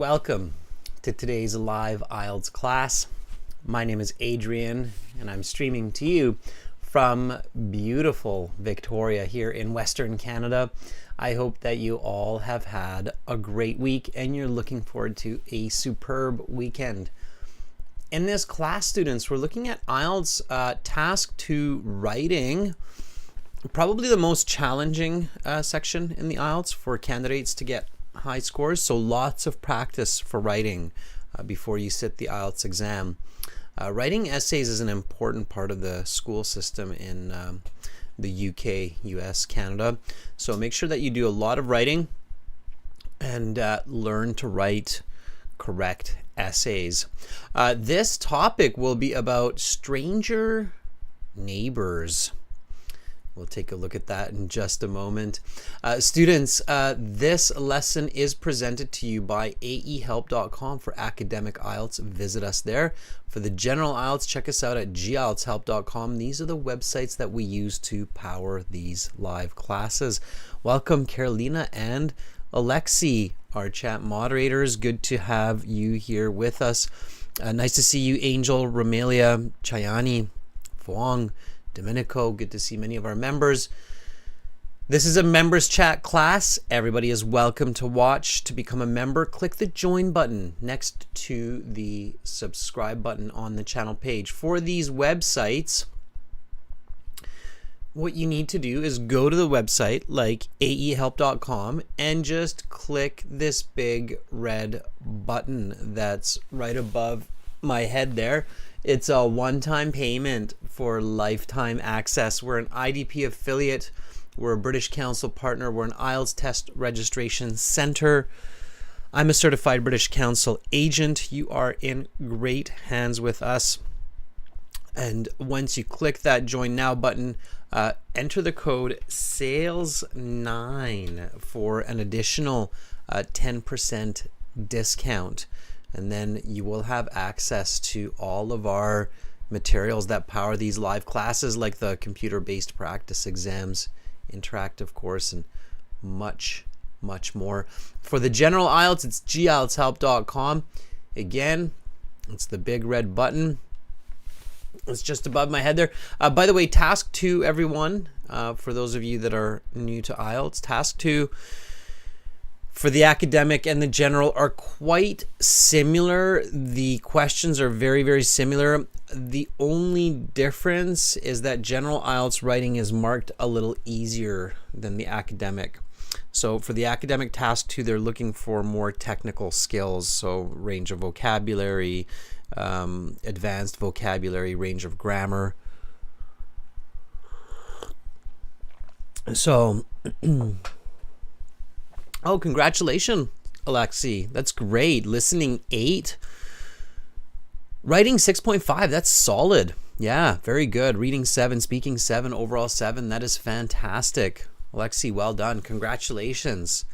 Welcome to today's live IELTS class. My name is Adrian and I'm streaming to you from beautiful Victoria here in Western Canada. I hope that you all have had a great week and you're looking forward to a superb weekend. In this class, students, we're looking at IELTS Task 2 Writing, probably the most challenging section in the IELTS for candidates to get high scores, so lots of practice for writing before you sit the IELTS exam. Writing essays is an important part of the school system in the UK, US, Canada, so make sure that you do a lot of writing and learn to write correct essays. This topic will be about stranger neighbors. We'll take a look at that in just a moment. Students, this lesson is presented to you by aehelp.com for academic IELTS. Visit us there. For the general IELTS, check us out at gieltshelp.com. These are the websites that we use to power these live classes. Welcome, Carolina and Alexi, our chat moderators. Good to have you here with us. Nice to see you, Angel, Romelia, Chayani, Fuang, Domenico. Good to see many of our members. This is a members chat class. Everybody is welcome to watch. To become a member, click the join button next to the subscribe button on the channel page. For these websites, what you need to do is go to the website like aehelp.com and just click this big red button that's right above my head there. It's a one-time payment for lifetime access. We're an IDP affiliate. We're a British Council partner. We're an IELTS test registration center. I'm a certified British Council agent. You are in great hands with us. And once you click that join now button, enter the code SALES9 for an additional 10% discount. And then you will have access to all of our materials that power these live classes, like the computer-based practice exams, interactive course, and much, much more. For the general IELTS, it's gieltshelp.com. Again, it's the big red button. It's just above my head there. By the way, task 2, everyone, for those of you that are new to IELTS, task 2 for the academic and the general are quite similar. The questions are very, very similar. The only difference is that general IELTS writing is marked a little easier than the academic. So for the academic task 2, they're looking for more technical skills, so range of vocabulary, advanced vocabulary, range of grammar. So oh, congratulations, Alexi. That's great. Listening 8. Writing 6.5. That's solid. Yeah, very good. Reading 7, speaking 7, overall 7. That is fantastic. Alexi, well done. Congratulations.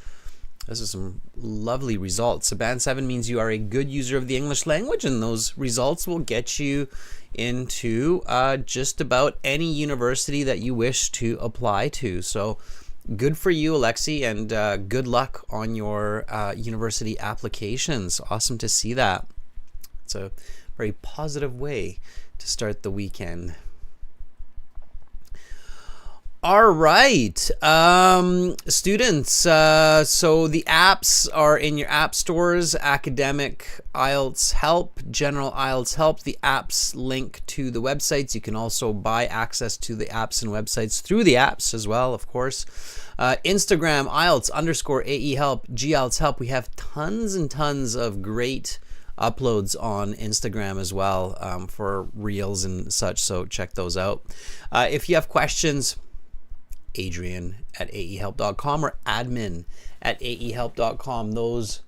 This is some lovely results. A band 7 means you are a good user of the English language, and those results will get you into just about any university that you wish to apply to. So good for you, Alexi, and good luck on your university applications. Awesome to see that. It's a very positive way to start the weekend. All right, students, so the apps are in your app stores: Academic IELTS Help, General IELTS Help. The apps link to the websites. You can also buy access to the apps and websites through the apps as well, of course. Instagram, IELTS_AE Help, GIELTS Help. We have tons and tons of great uploads on Instagram as well for reels and such, so check those out. If you have questions, Adrian at aehelp.com or admin at aehelp.com. Those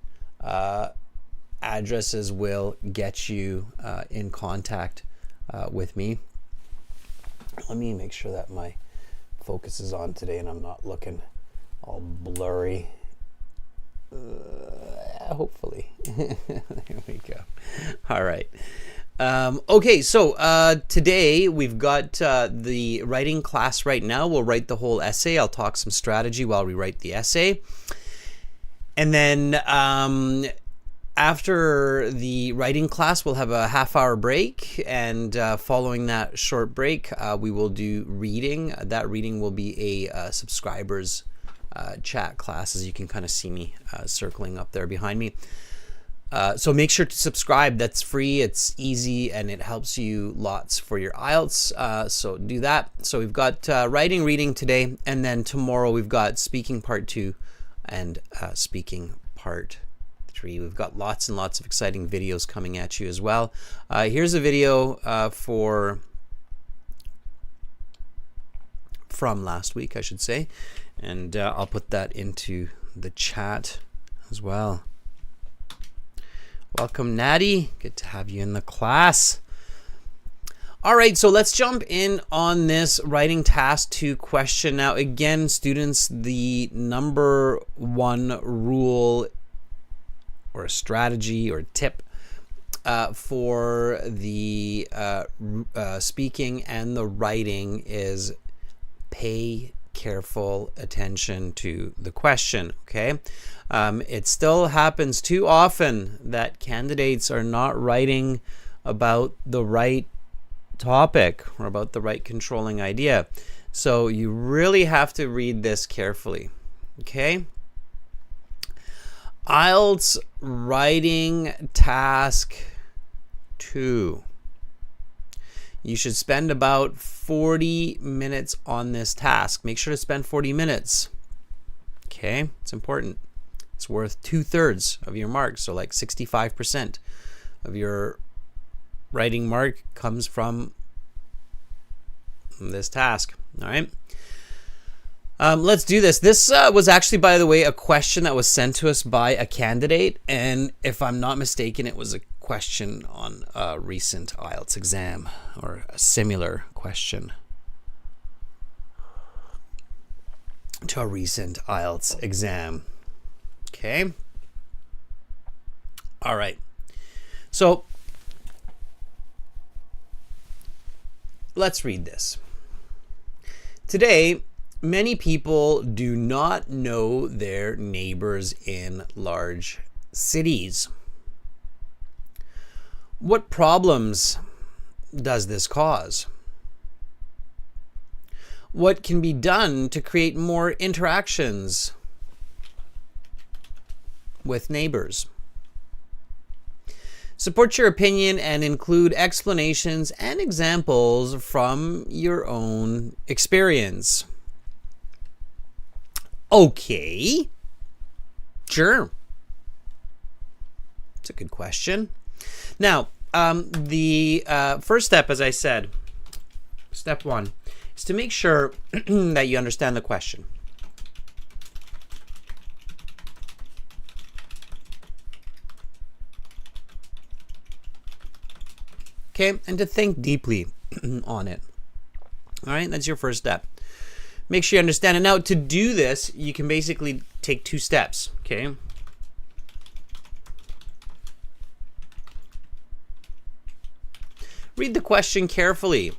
addresses will get you in contact with me. Let me make sure that my focus is on today and I'm not looking all blurry. Hopefully. There we go. All right. Okay, so today we've got the writing class right now. We'll write the whole essay. I'll talk some strategy while we write the essay. And then After the writing class, we'll have a half-hour break, and following that short break, we will do reading. That reading will be a subscribers chat class, as you can kind of see me circling up there behind me. So make sure to subscribe. That's free, it's easy, and it helps you lots for your IELTS. So do that. So we've got writing, reading today, and then tomorrow we've got speaking part 2 and speaking part 3. We've got lots and lots of exciting videos coming at you as well. Here's a video from last week, I should say, and I'll put that into the chat as well. Welcome, Natty. Good to have you in the class. All right, so let's jump in on this writing task 2 question. Now, again, students, the number 1 rule or a strategy or tip for the speaking and the writing is pay careful attention to the question, okay? It still happens too often that candidates are not writing about the right topic or about the right controlling idea. So you really have to read this carefully, okay? IELTS writing task 2. You should spend about 40 minutes on this task. Make sure to spend 40 minutes. Okay, it's important. It's worth 2/3 of your mark. So like 65% of your writing mark comes from this task. All right. Let's do this. This was actually, by the way, a question that was sent to us by a candidate. And if I'm not mistaken, it was a question on a recent IELTS exam or a similar question to a recent IELTS exam. Okay. All right. So let's read this. Today, many people do not know their neighbors in large cities. What problems does this cause? What can be done to create more interactions with neighbors? Support your opinion and include explanations and examples from your own experience. Okay, sure. It's a good question. Now, the first step, as I said, step 1, is to make sure that you understand the question. Okay, and to think deeply on it. All right, that's your first step. Make sure you understand it. Now, to do this, you can basically take 2 steps, okay? Read the question carefully.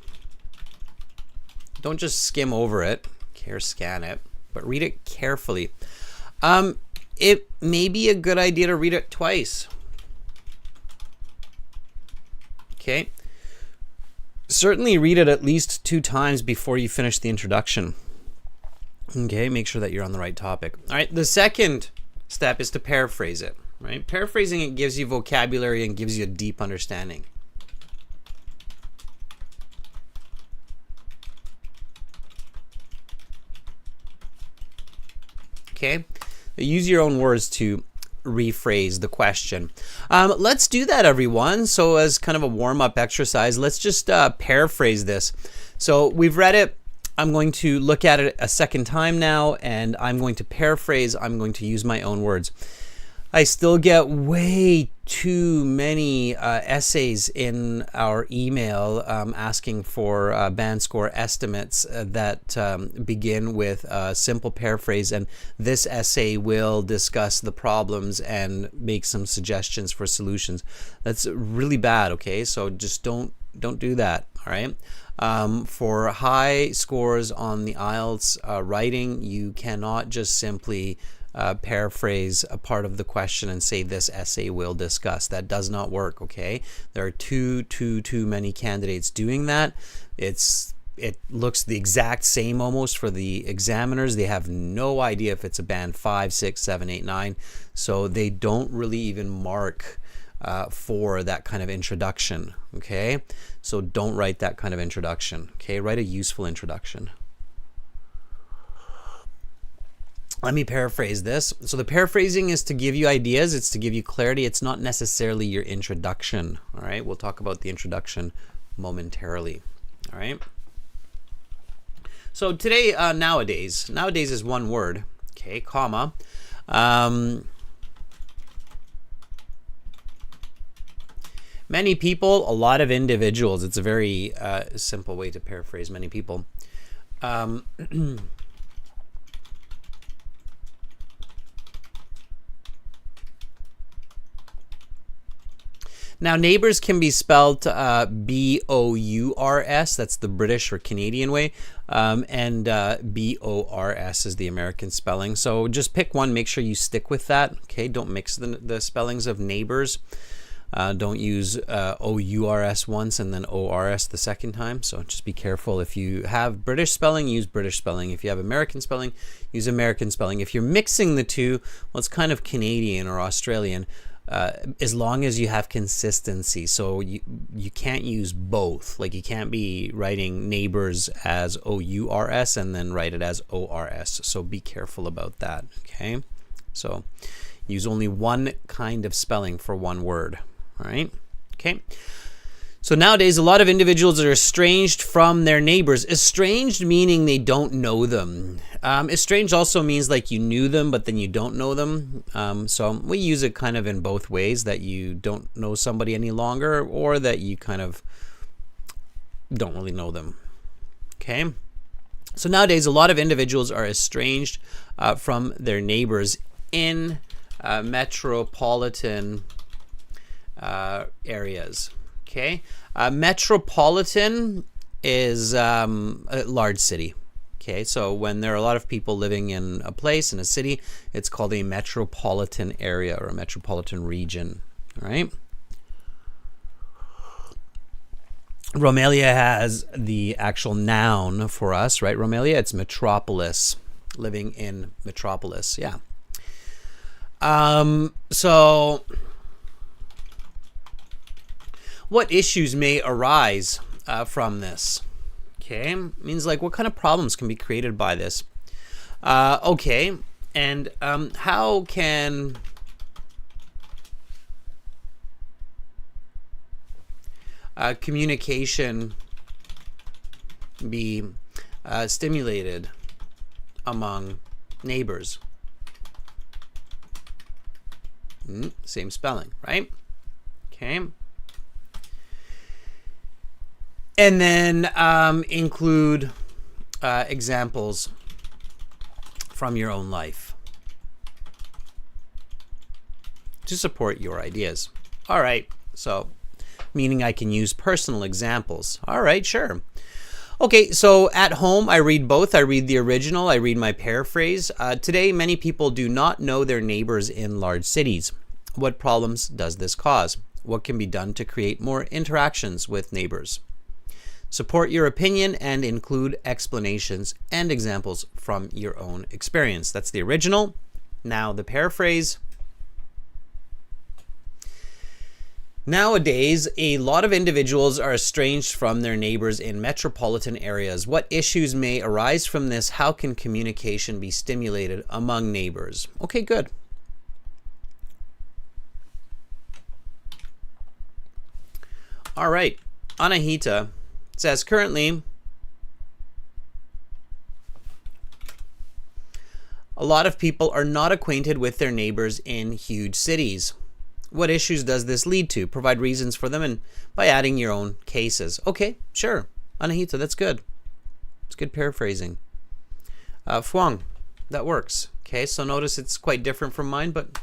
Don't just skim over it or scan it, but read it carefully. It may be a good idea to read it twice. Okay? Certainly read it at least 2 times before you finish the introduction. Okay, make sure that you're on the right topic. All right, the second step is to paraphrase it, right? Paraphrasing it gives you vocabulary and gives you a deep understanding. Okay, use your own words to rephrase the question. Let's do that, everyone. So as kind of a warm-up exercise, let's just paraphrase this. So we've read it. I'm going to look at it a second time now, and I'm going to paraphrase. I'm going to use my own words. I still get way too many essays in our email asking for band score estimates that begin with a simple paraphrase, and this essay will discuss the problems and make some suggestions for solutions. That's really bad, okay? So just don't do that, all right? For high scores on the IELTS writing, you cannot just simply paraphrase a part of the question and say this essay will discuss. That does not work, okay? There are too many candidates doing that. It looks the exact same almost for the examiners. They have no idea if it's a band 5, 6, 7, 8, 9. So they don't really even mark for that kind of introduction, okay? So don't write that kind of introduction, okay? Write a useful introduction. Let me paraphrase this. So the paraphrasing is to give you ideas. It's to give you clarity. It's not necessarily your introduction, all right? We'll talk about the introduction momentarily, all right? So today, nowadays is one word, okay, comma. Many people, a lot of individuals. It's a very simple way to paraphrase many people. Now, neighbors can be spelled B-O-U-R-S. That's the British or Canadian way. And B-O-R-S is the American spelling. So just pick one. Make sure you stick with that. Okay, don't mix the spellings of neighbors. Don't use O-U-R-S once and then O-R-S the second time. So just be careful. If you have British spelling, use British spelling. If you have American spelling, use American spelling. If you're mixing the two, well, it's kind of Canadian or Australian. As long as you have consistency. So you can't use both. Like you can't be writing neighbors as O-U-R-S and then write it as O-R-S. So be careful about that, okay? So use only one kind of spelling for one word, all right? Okay. So nowadays, a lot of individuals are estranged from their neighbors. Estranged meaning they don't know them. Estranged also means like you knew them, but then you don't know them. So we use it kind of in both ways, that you don't know somebody any longer or that you kind of don't really know them. Okay. So nowadays, a lot of individuals are estranged from their neighbors in metropolitan areas. Okay, metropolitan is a large city. Okay, so when there are a lot of people living in a place, in a city, it's called a metropolitan area or a metropolitan region. All right. Romalia has the actual noun for us, right? Romalia, it's metropolis, living in metropolis. Yeah. So what issues may arise from this? Okay, means like what kind of problems can be created by this? Okay, and how can communication be stimulated among neighbors? Same spelling, right? Okay. And then include examples from your own life to support your ideas. All right, so meaning I can use personal examples. All right, sure. Okay, so at home, I read both. I read the original, I read my paraphrase. Today, many people do not know their neighbors in large cities. What problems does this cause? What can be done to create more interactions with neighbors? Support your opinion and include explanations and examples from your own experience. That's the original. Now the paraphrase. Nowadays, a lot of individuals are estranged from their neighbors in metropolitan areas. What issues may arise from this? How can communication be stimulated among neighbors? Okay, good. All right, Anahita says currently a lot of people are not acquainted with their neighbors in huge cities. What issues does this lead to? Provide reasons for them and by adding your own cases. Okay, sure. Anahita, that's good. It's good paraphrasing. Fuang, that works. Okay, so notice it's quite different from mine, but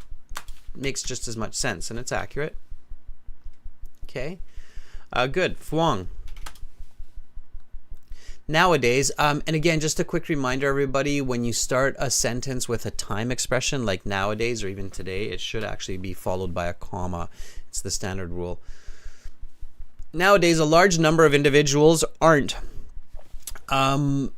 makes just as much sense and it's accurate. Okay, good. Fuang. Nowadays, and again, just a quick reminder, everybody, when you start a sentence with a time expression like nowadays or even today, it should actually be followed by a comma. It's the standard rule. Nowadays, a large number of individuals aren't. Fuang,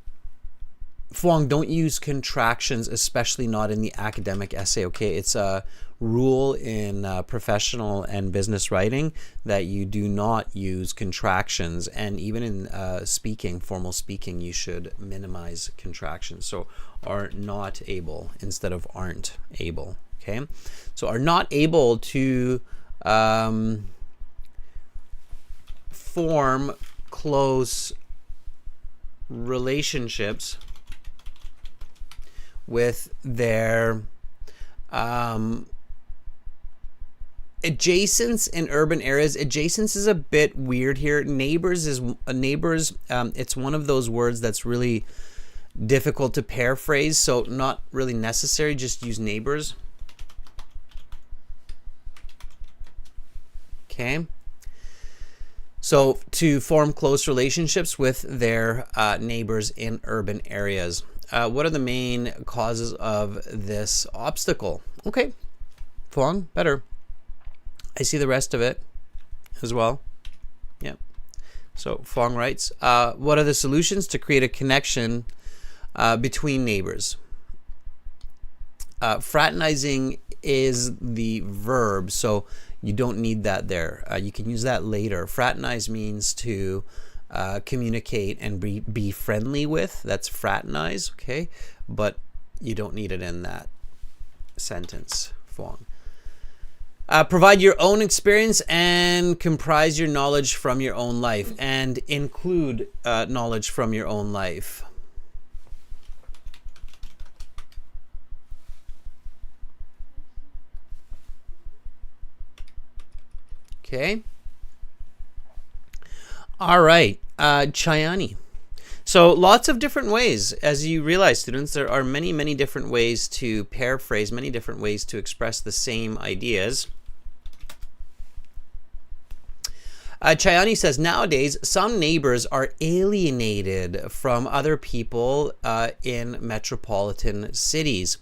don't use contractions, especially not in the academic essay, okay? It's a rule in professional and business writing that you do not use contractions, and even in speaking, formal speaking, you should minimize contractions. So are not able instead of aren't able, okay? So are not able to form close relationships with their adjacents in urban areas. Adjacents is a bit weird here. Neighbors is it's one of those words that's really difficult to paraphrase, so not really necessary. Just use neighbors. Okay. So to form close relationships with their neighbors in urban areas. What are the main causes of this obstacle? Okay, Fuang, better. I see the rest of it as well. Yeah. So Fuang writes, what are the solutions to create a connection between neighbors? Fraternizing is the verb, so you don't need that there. You can use that later. Fraternize means to communicate and be friendly with. That's fraternize, okay? But you don't need it in that sentence form. Provide your own experience and comprise your knowledge from your own life, and include knowledge from your own life. Okay. All right, Chayani. So lots of different ways. As you realize, students, there are many, many different ways to paraphrase, many different ways to express the same ideas. Chayani says, nowadays, some neighbors are alienated from other people in metropolitan cities.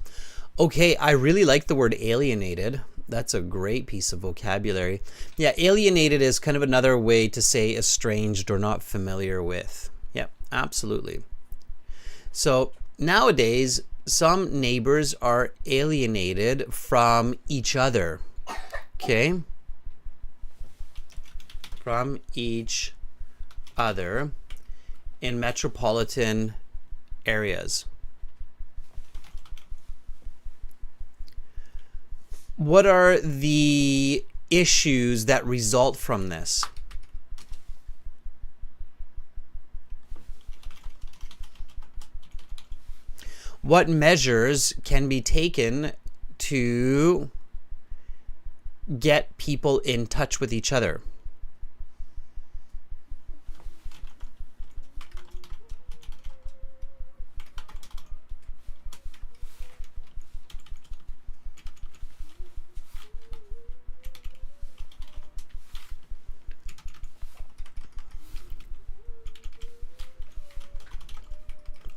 Okay, I really like the word alienated. That's a great piece of vocabulary. Yeah, alienated is kind of another way to say estranged or not familiar with. Yeah, absolutely. So nowadays, some neighbors are alienated from each other. Okay? From each other in metropolitan areas. What are the issues that result from this? What measures can be taken to get people in touch with each other?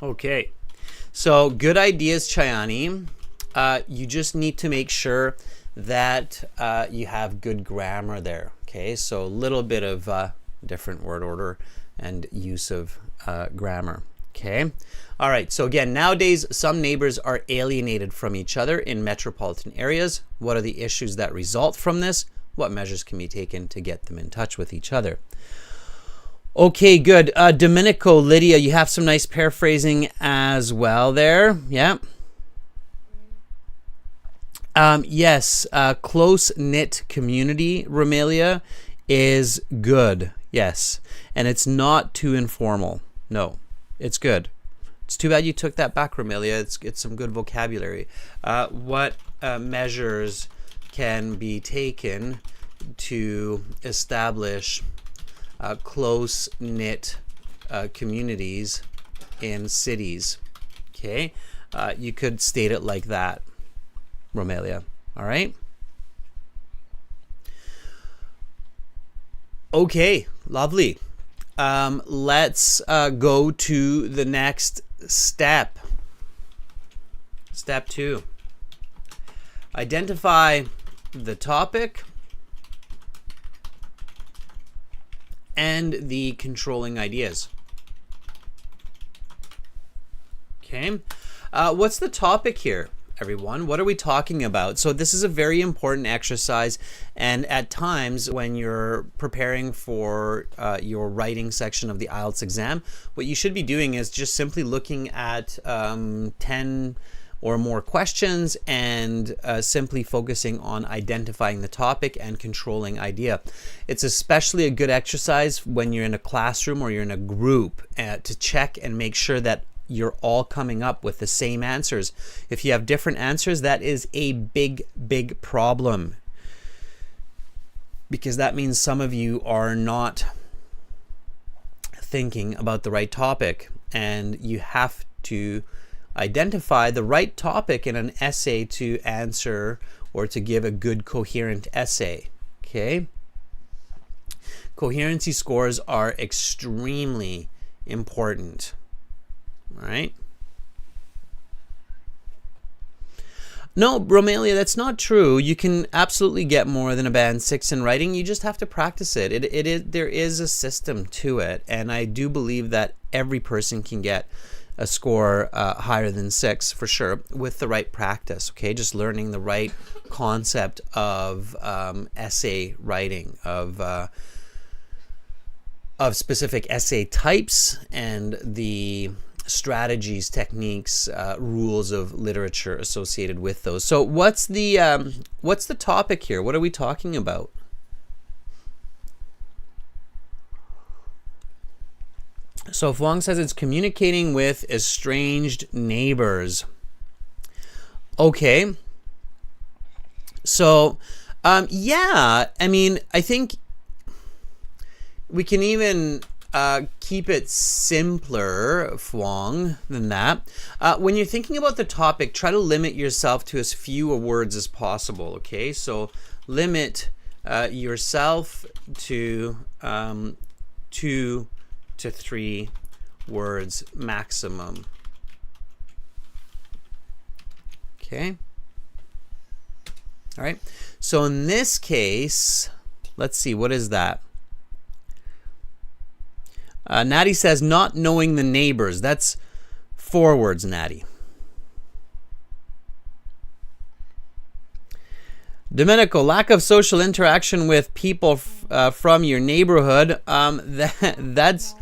Okay, so good ideas, Chayani. You just need to make sure that you have good grammar there. Okay, so a little bit of different word order and use of grammar. Okay, all right, so again, nowadays some neighbors are alienated from each other in metropolitan areas. What are the issues that result from this? What measures can be taken to get them in touch with each other? Okay, good. Domenico, Lydia, you have some nice paraphrasing as well there. Yeah. Yes, close-knit community, Romelia, is good. Yes. And it's not too informal. No, it's good. It's too bad you took that back, Romelia. It's some good vocabulary. What measures can be taken to establish close-knit communities in cities? Okay, you could state it like that, Romelia. All right. Okay, lovely. let's go to the next step. Step 2. Identify the topic and the controlling ideas. Okay. What's the topic here, everyone? What are we talking about? So this is a very important exercise, and at times when you're preparing for your writing section of the IELTS exam, what you should be doing is just simply looking at 10 or more questions and simply focusing on identifying the topic and controlling idea. It's especially a good exercise when you're in a classroom or you're in a group to check and make sure that you're all coming up with the same answers. If you have different answers, that is a big, big problem, because that means some of you are not thinking about the right topic, and you have to identify the right topic in an essay to answer or to give a good coherent essay. Okay? Coherency scores are extremely important. All right? No, Romelia, that's not true. You can absolutely get more than a band 6 in writing. You just have to practice it. There is a system to it, and I do believe that every person can get a score higher than 6 for sure with the right practice. Okay, just learning the right concept of essay writing, of specific essay types, and the strategies, techniques, rules of literature associated with those. So what's the topic here? What are we talking about? So Fuang says it's communicating with estranged neighbors. Okay. So, yeah, I mean, I think we can even keep it simpler, Fuang, than that. When you're thinking about the topic, try to limit yourself to as few words as possible, okay? So limit yourself to 2 to 3 words maximum. Okay. All right. So in this case, let's see, what is that? Natty says not knowing the neighbors. That's 4 words, Natty. Domenico, lack of social interaction with people from your neighborhood. That's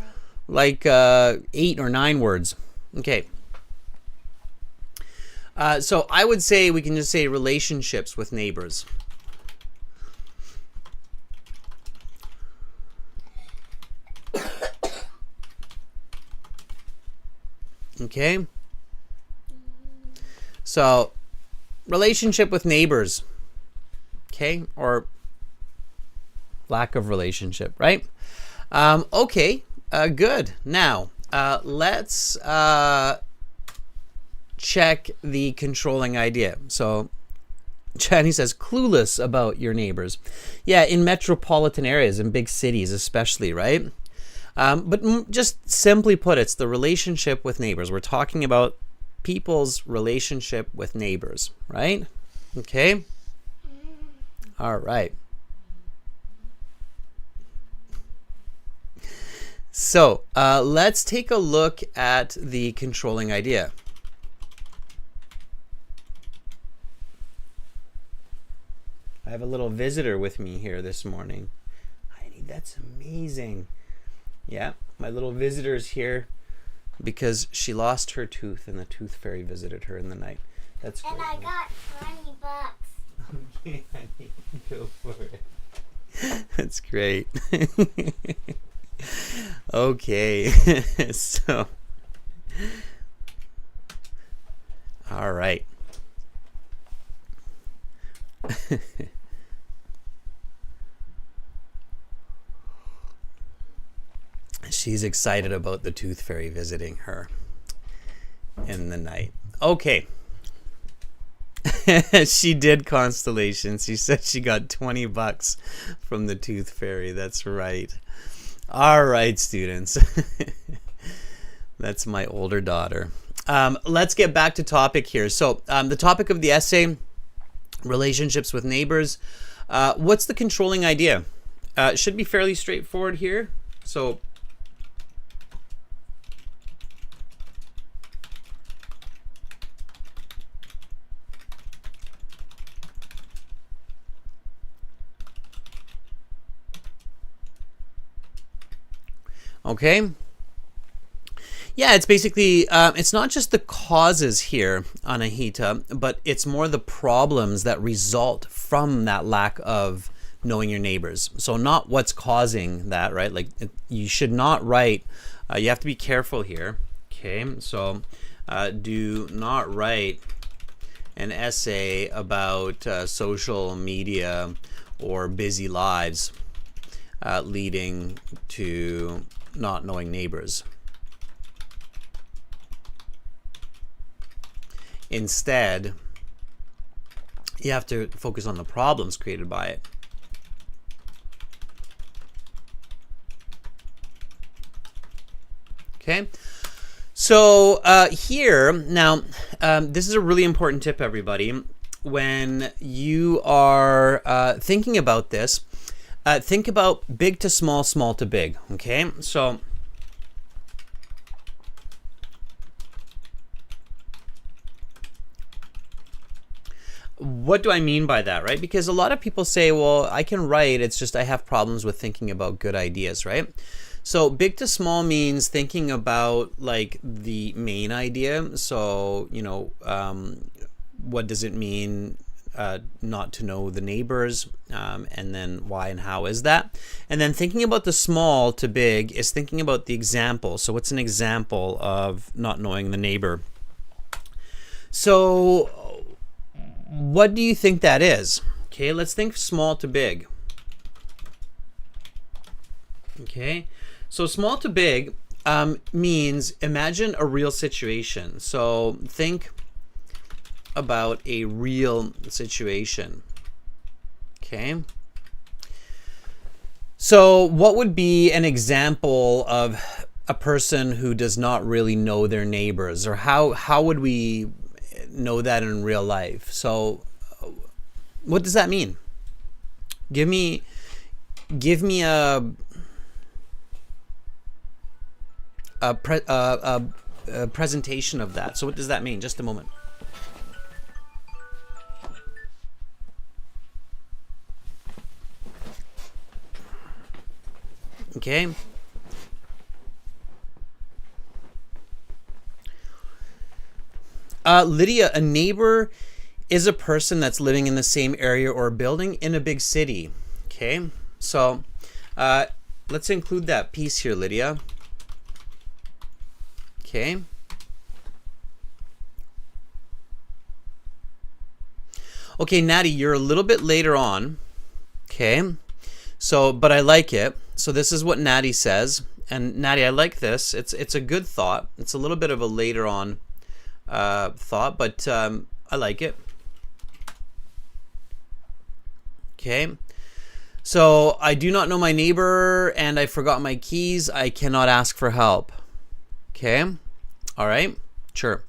like 8 or 9 words. Okay. So I would say we can just say relationships with neighbors. Okay. So relationship with neighbors. Okay. Or lack of relationship, right? Okay. Good. Now, let's check the controlling idea. So Chani says clueless about your neighbors. Yeah, in metropolitan areas, in big cities especially, right? But just simply put, it's the relationship with neighbors. We're talking about people's relationship with neighbors, right? Okay? All right. So let's take a look at the controlling idea. I have a little visitor with me here this morning. Heidi, that's amazing. Yeah, my little visitor's here because she lost her tooth and the tooth fairy visited her in the night. That's great. And I got $20. Okay, honey, go for it. That's great. Okay, so, all right. She's excited about the tooth fairy visiting her in the night. Okay. She did constellations. She said she got $20 from the tooth fairy. That's right. All right, students. That's my older daughter. Let's get back to topic here. So the topic of the essay, relationships with neighbors. What's the controlling idea? It should be fairly straightforward here. So okay. Yeah, it's basically, it's not just the causes here, Anahita, but it's more the problems that result from that lack of knowing your neighbors. So not what's causing that, right? Like you should not write, you have to be careful here. Okay, so do not write an essay about social media or busy lives leading to not knowing neighbors. Instead, you have to focus on the problems created by it. Okay, so here, now, this is a really important tip, everybody. When you are thinking about this, think about big to small, small to big, okay? So what do I mean by that, right? Because a lot of people say, well, I can write, it's just I have problems with thinking about good ideas, right? So big to small means thinking about like the main idea. So, you know, what does it mean not to know the neighbors, and then why and how is that? And then thinking about the small to big is thinking about the example. So what's an example of not knowing the neighbor? So what do you think that is? Okay, let's think small to big. Okay, so small to big means imagine a real situation. So think about a real situation. Okay, so what would be an example of a person who does not really know their neighbors, or how would we know that in real life? So what does that mean? Give me a presentation of that. So what does that mean? Just a moment. Okay. Lydia, a neighbor is a person that's living in the same area or building in a big city. Okay, so let's include that piece here, Lydia. Okay. Okay, Natty, you're a little bit later on. Okay, so but I like it. So this is what Natty says, and Natty, I like this. It's a good thought. It's a little bit of a later on thought, but I like it. Okay, so I do not know my neighbor and I forgot my keys. I cannot ask for help. Okay, all right, sure.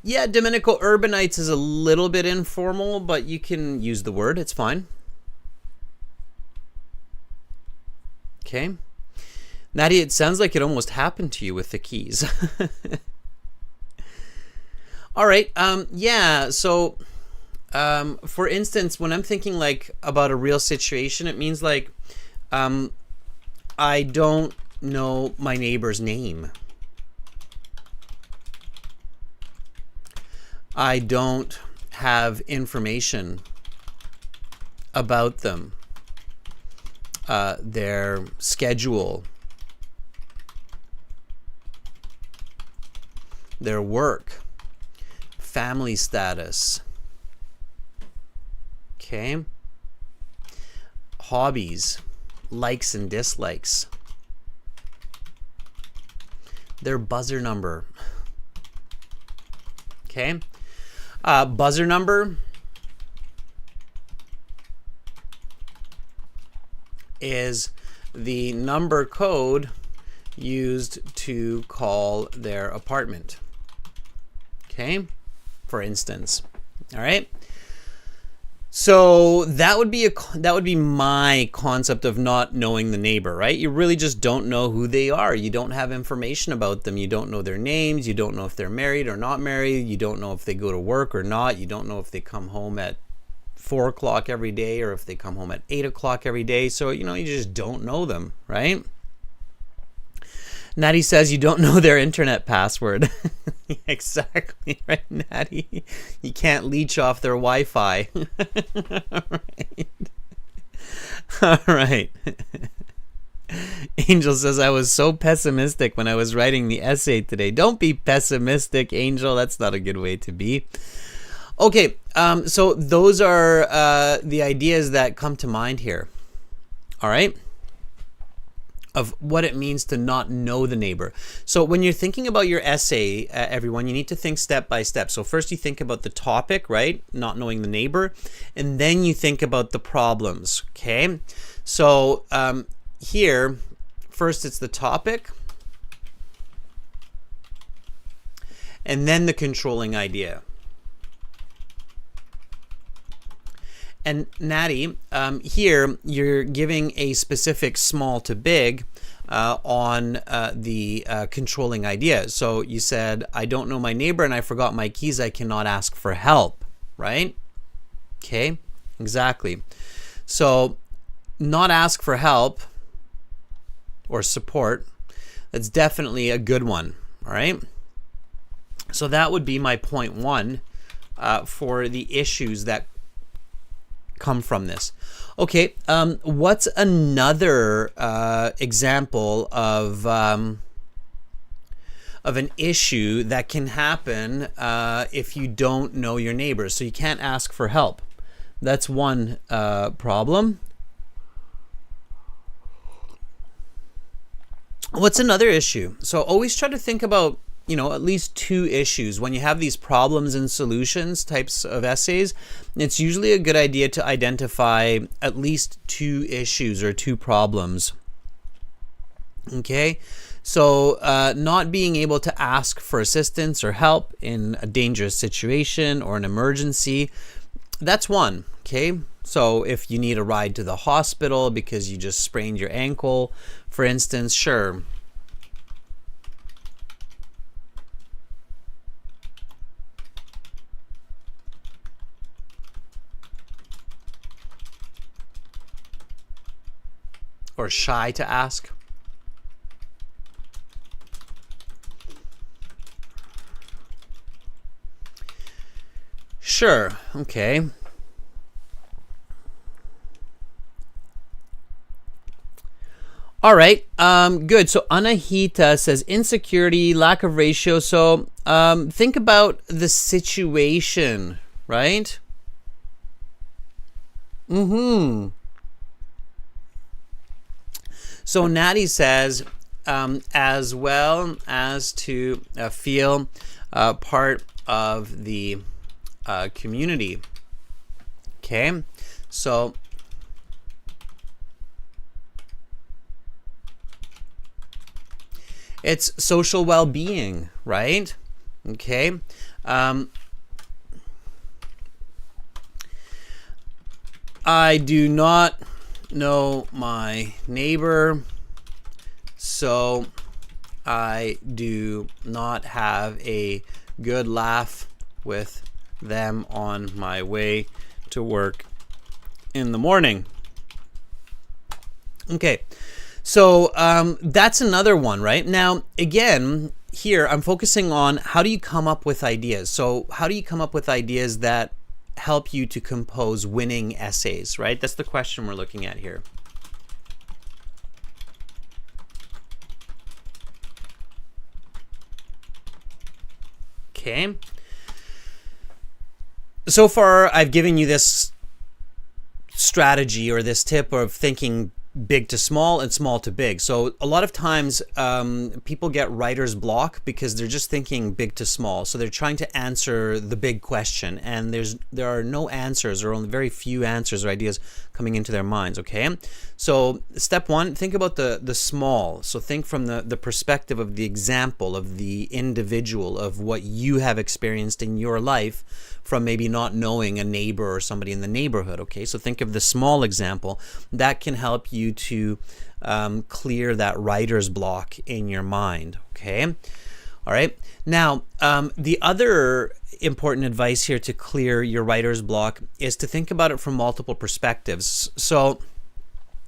Yeah, Domenico, urbanites is a little bit informal, but you can use the word. It's fine. Okay. Nadia, it sounds like it almost happened to you with the keys. All right. Yeah. So, for instance, when I'm thinking like about a real situation, it means like, I don't know my neighbor's name. I don't have information about them, their schedule, their work, family status, okay, hobbies, likes and dislikes, their buzzer number, okay. Buzzer number is the number code used to call their apartment. Okay, for instance. All right. So that would be my concept of not knowing the neighbor, right? You really just don't know who they are. You don't have information about them. You don't know their names. You don't know if they're married or not married. You don't know if they go to work or not. You don't know if they come home at 4 o'clock every day or if they come home at 8 o'clock every day. So, you just don't know them, right? Natty says you don't know their internet password. Exactly, right, Natty? You can't leech off their Wi-Fi. All right. Angel says, I was so pessimistic when I was writing the essay today. Don't be pessimistic, Angel. That's not a good way to be. Okay, so those are the ideas that come to mind here. All right? Of what it means to not know the neighbor. So when you're thinking about your essay, everyone, you need to think step by step. So first you think about the topic, right? Not knowing the neighbor. And then you think about the problems, okay? So here, first it's the topic. And then the controlling idea. And Natty, here you're giving a specific small to big on the controlling idea. So you said, I don't know my neighbor and I forgot my keys. I cannot ask for help, right? Okay, exactly. So not ask for help or support, that's definitely a good one, all right? So that would be my point one for the issues that come from this. Okay, what's another example of an issue that can happen if you don't know your neighbors? So you can't ask for help. That's one problem. What's another issue? So always try to think about at least two issues. When you have these problems and solutions types of essays, it's usually a good idea to identify at least two issues or two problems. Okay, so not being able to ask for assistance or help in a dangerous situation or an emergency, that's one. Okay, so if you need a ride to the hospital because you just sprained your ankle, for instance, sure. Or shy to ask. Sure, okay. All right, good. So Anahita says insecurity, lack of ratio. So think about the situation, right? So Natty says, as well as to feel part of the community. Okay, so it's social well-being, right? Okay. I do not know my neighbor, so I do not have a good laugh with them on my way to work in the morning. Okay, so that's another one, right? Now, again, here I'm focusing on how do you come up with ideas? So how do you come up with ideas that help you to compose winning essays, right? That's the question we're looking at here. Okay. So far, I've given you this strategy or this tip of thinking big to small and small to big. So a lot of times people get writer's block because they're just thinking big to small. So they're trying to answer the big question, and there are no answers, or only very few answers or ideas coming into their minds. Okay, so step one, think about the small. So think from the perspective of the example, of the individual, of what you have experienced in your life from maybe not knowing a neighbor or somebody in the neighborhood. Okay, so think of the small example. That can help you to clear that writer's block in your mind. Okay, all right. Now, the other important advice here to clear your writer's block is to think about it from multiple perspectives. So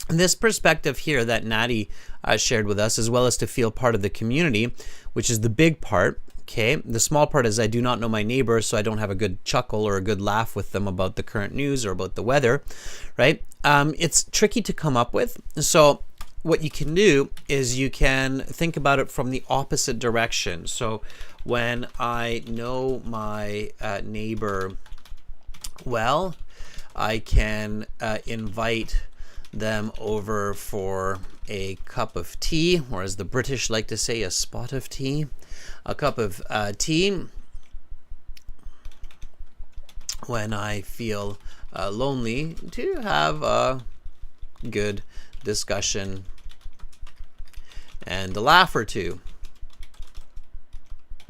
this perspective here that Natty shared with us, as well as to feel part of the community, which is the big part. Okay, the small part is I do not know my neighbor, so I don't have a good chuckle or a good laugh with them about the current news or about the weather, right? It's tricky to come up with. So what you can do is you can think about it from the opposite direction. So when I know my neighbor well, I can invite them over for a cup of tea, or as the British like to say, a spot of tea. A cup of tea when I feel lonely, to have a good discussion and a laugh or two.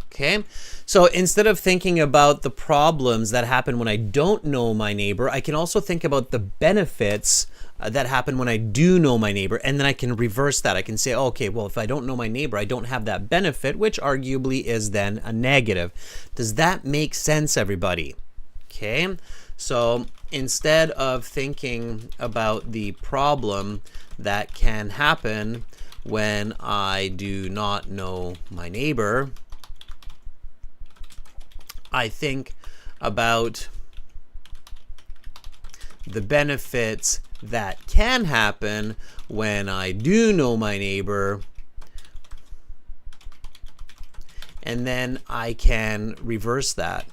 Okay, so instead of thinking about the problems that happen when I don't know my neighbor, I can also think about the benefits that happen when I do know my neighbor, and then I can reverse that. I can say, okay, well, if I don't know my neighbor, I don't have that benefit, which arguably is then a negative. Does that make sense, everybody? Okay, so instead of thinking about the problem that can happen when I do not know my neighbor, I think about the benefits that can happen when I do know my neighbor, and then I can reverse that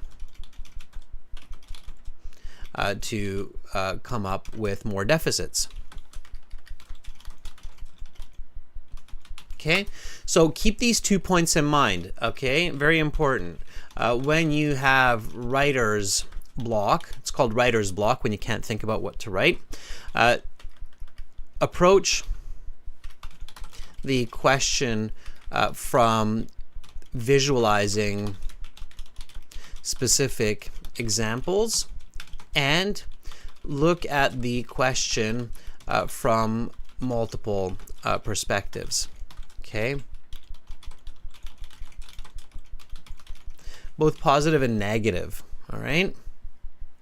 to come up with more deficits. Okay, so keep these 2 points in mind. Okay, very important. When you have writer's block, it's called writer's block when you can't think about what to write. Approach the question from visualizing specific examples, and look at the question from multiple perspectives. Okay, both positive and negative. All right,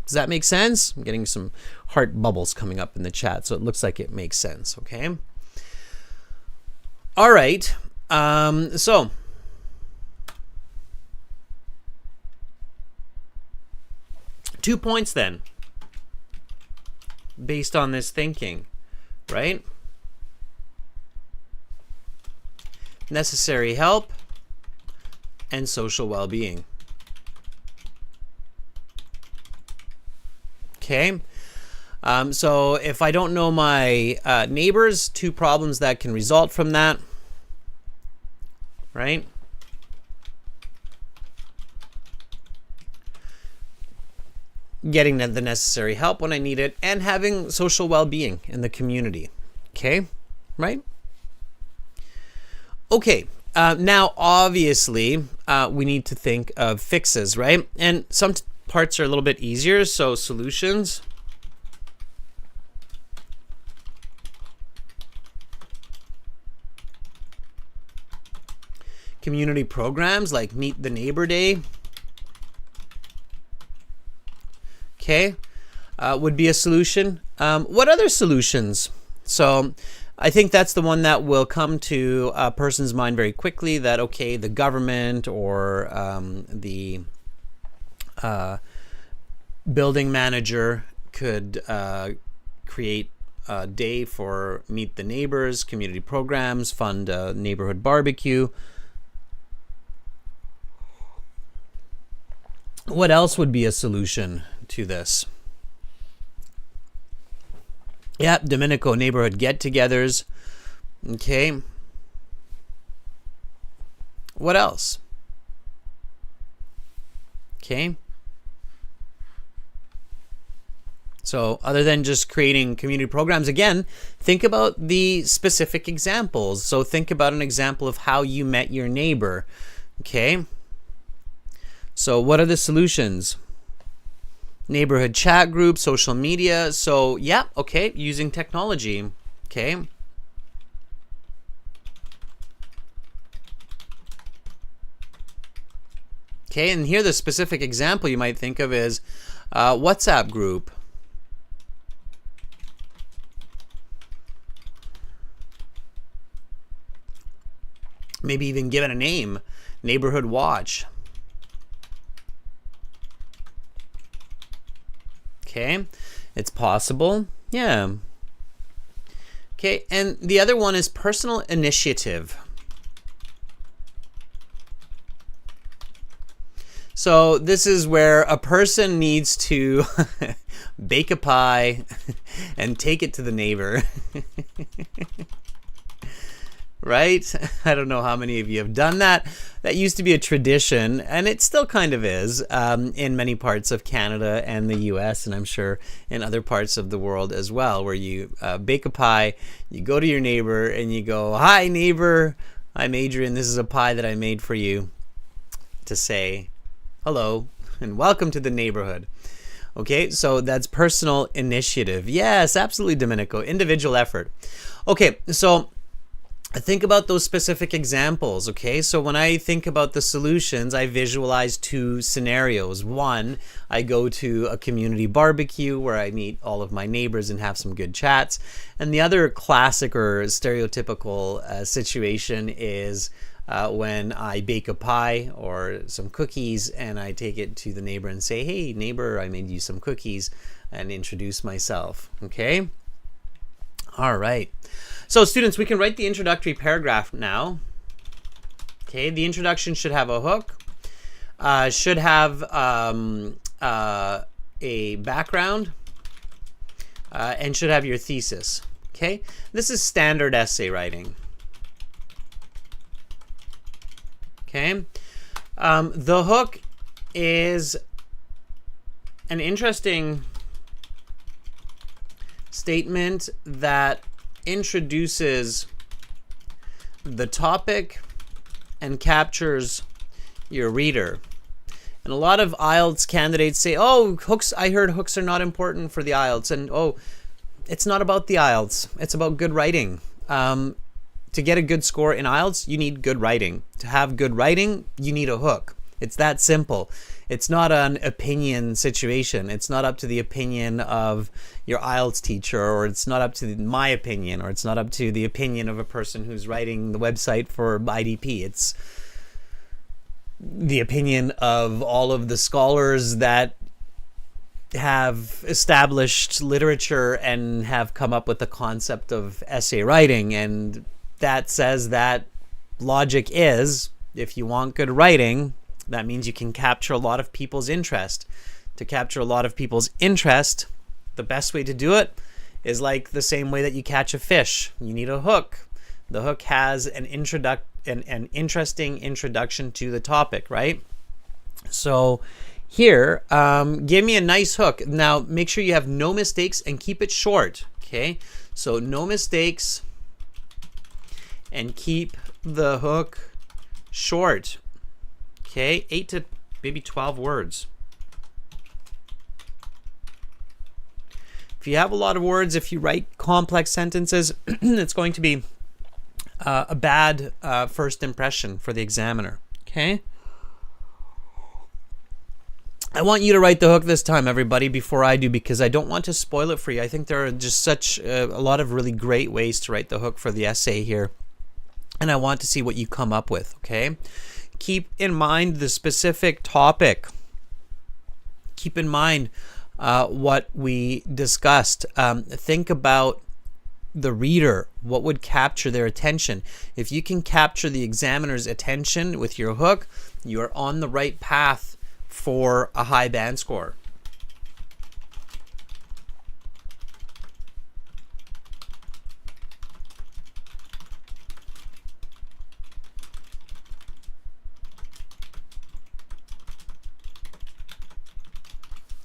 does that make sense? I'm getting some heart bubbles coming up in the chat, so it looks like it makes sense. Okay, all right. So two points then based on this thinking, right? Necessary help and social well-being. Okay, so if I don't know my neighbors, two problems that can result from that, right? Getting the necessary help when I need it, and having social well-being in the community. Okay, right? Okay, now obviously we need to think of fixes, right? And some parts are a little bit easier, so solutions. Community programs like Meet the Neighbor Day. Okay, would be a solution. What other solutions? So I think that's the one that will come to a person's mind very quickly, that, okay, the government or the building manager could create a day for Meet the Neighbors, community programs, fund a neighborhood barbecue. What else would be a solution to this? Yeah, Domenico, neighborhood get-togethers. Okay. What else? Okay. So other than just creating community programs, again, think about the specific examples. So think about an example of how you met your neighbor. Okay. So what are the solutions? Neighborhood chat group, social media. So yeah, okay, using technology. Okay. Okay, and here the specific example you might think of is WhatsApp group. Maybe even give it a name, neighborhood watch. Okay, it's possible. Yeah. Okay, and the other one is personal initiative. So this is where a person needs to bake a pie and take it to the neighbor. Right? I don't know how many of you have done that. That used to be a tradition, and it still kind of is in many parts of Canada and the US, and I'm sure in other parts of the world as well, where you bake a pie, you go to your neighbor, and you go, "Hi, neighbor, I'm Adrian. This is a pie that I made for you," to say hello and welcome to the neighborhood. Okay, so that's personal initiative. Yes, absolutely, Domenico. Individual effort. Okay, so think about those specific examples, okay? So when I think about the solutions, I visualize two scenarios. One, I go to a community barbecue where I meet all of my neighbors and have some good chats. And the other classic or stereotypical situation is when I bake a pie or some cookies and I take it to the neighbor and say, "Hey, neighbor, I made you some cookies," and introduce myself, okay? All right. So students, we can write the introductory paragraph now. Okay, the introduction should have a hook, should have a background, and should have your thesis. Okay, this is standard essay writing. Okay, the hook is an interesting statement that introduces the topic and captures your reader. And a lot of IELTS candidates say, "Oh, hooks, I heard hooks are not important for the IELTS." And oh, it's not about the IELTS. It's about good writing. To get a good score in IELTS, you need good writing. To have good writing, you need a hook. It's that simple. It's not an opinion situation. It's not up to the opinion of your IELTS teacher, or it's not up to my opinion, or it's not up to the opinion of a person who's writing the website for IDP. It's the opinion of all of the scholars that have established literature and have come up with the concept of essay writing. And that says that logic is, if you want good writing, that means you can capture a lot of people's interest. To capture a lot of people's interest, the best way to do it is like the same way that you catch a fish. You need a hook. The hook has an interesting introduction to the topic, right? So here, give me a nice hook. Now, make sure you have no mistakes and keep it short, okay? So no mistakes and keep the hook short. Okay, 8 to maybe 12 words. If you have a lot of words, if you write complex sentences, it's going to be a bad first impression for the examiner. Okay? I want you to write the hook this time, everybody, before I do, because I don't want to spoil it for you. I think there are just such a lot of really great ways to write the hook for the essay here. And I want to see what you come up with, okay? Keep in mind the specific topic. Keep in mind what we discussed. Think about the reader. What would capture their attention? If you can capture the examiner's attention with your hook, you are on the right path for a high band score.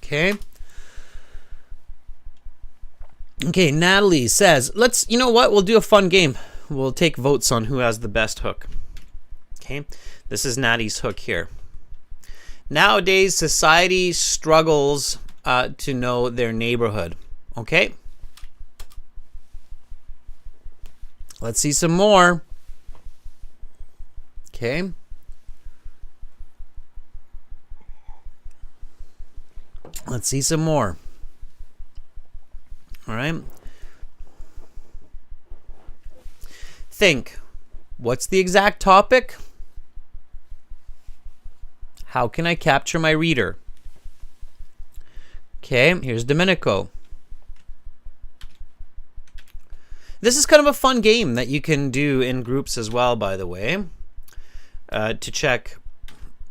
Okay. Okay, Natalie says, you know what? We'll do a fun game. We'll take votes on who has the best hook. Okay. This is Natty's hook here. Nowadays, society struggles to know their neighborhood. Okay. Let's see some more. Okay. Let's see some more. All right. Think. What's the exact topic? How can I capture my reader? Okay, here's Domenico. This is kind of a fun game that you can do in groups as well, by the way, to check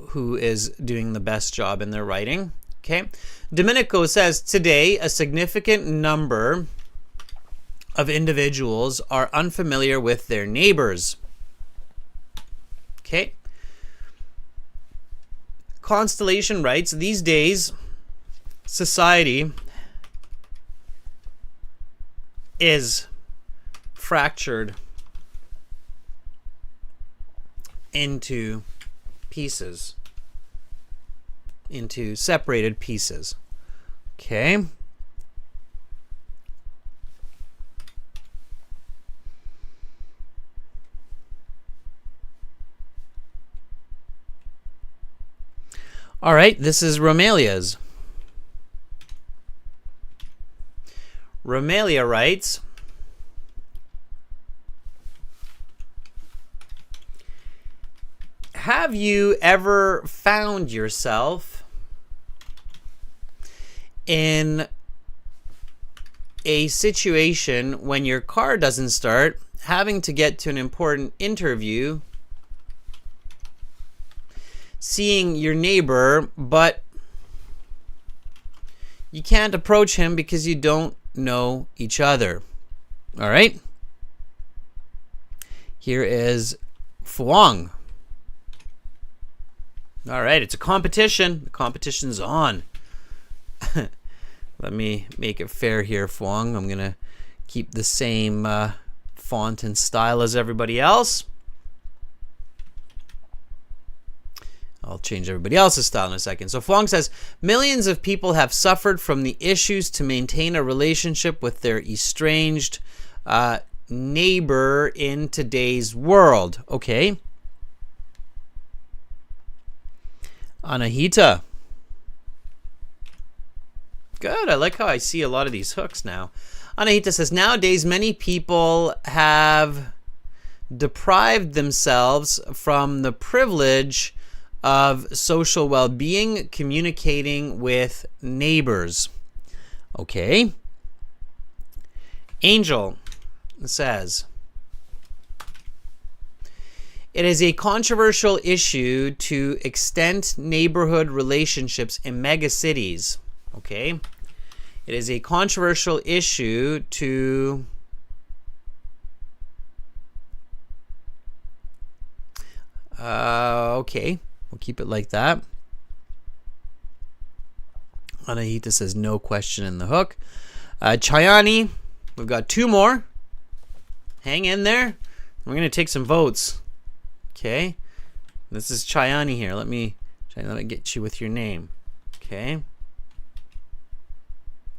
who is doing the best job in their writing. Okay, Domenico says, today a significant number of individuals are unfamiliar with their neighbors. Okay. Constellation writes, these days, society is fractured into pieces, into separated pieces. Okay. All right, this is Romelia's. Romelia writes, have you ever found yourself in a situation when your car doesn't start, having to get to an important interview, seeing your neighbor, but you can't approach him because you don't know each other? All right. Here is Fuang. All right, it's a competition. The competition's on. Let me make it fair here, Fuang. I'm going to keep the same font and style as everybody else. I'll change everybody else's style in a second. So Fuang says, millions of people have suffered from the issues to maintain a relationship with their estranged neighbor in today's world. Okay. Anahita. Good. I like how I see a lot of these hooks now. Anahita says, nowadays many people have deprived themselves from the privilege of social well-being, communicating with neighbors. Okay. Angel says, it is a controversial issue to extend neighborhood relationships in megacities. Okay. It is a controversial issue to okay. We'll keep it like that. Anahita says no question in the hook. Chayani, we've got two more. Hang in there. We're going to take some votes. Okay. This is Chayani here. Let me get you with your name. Okay.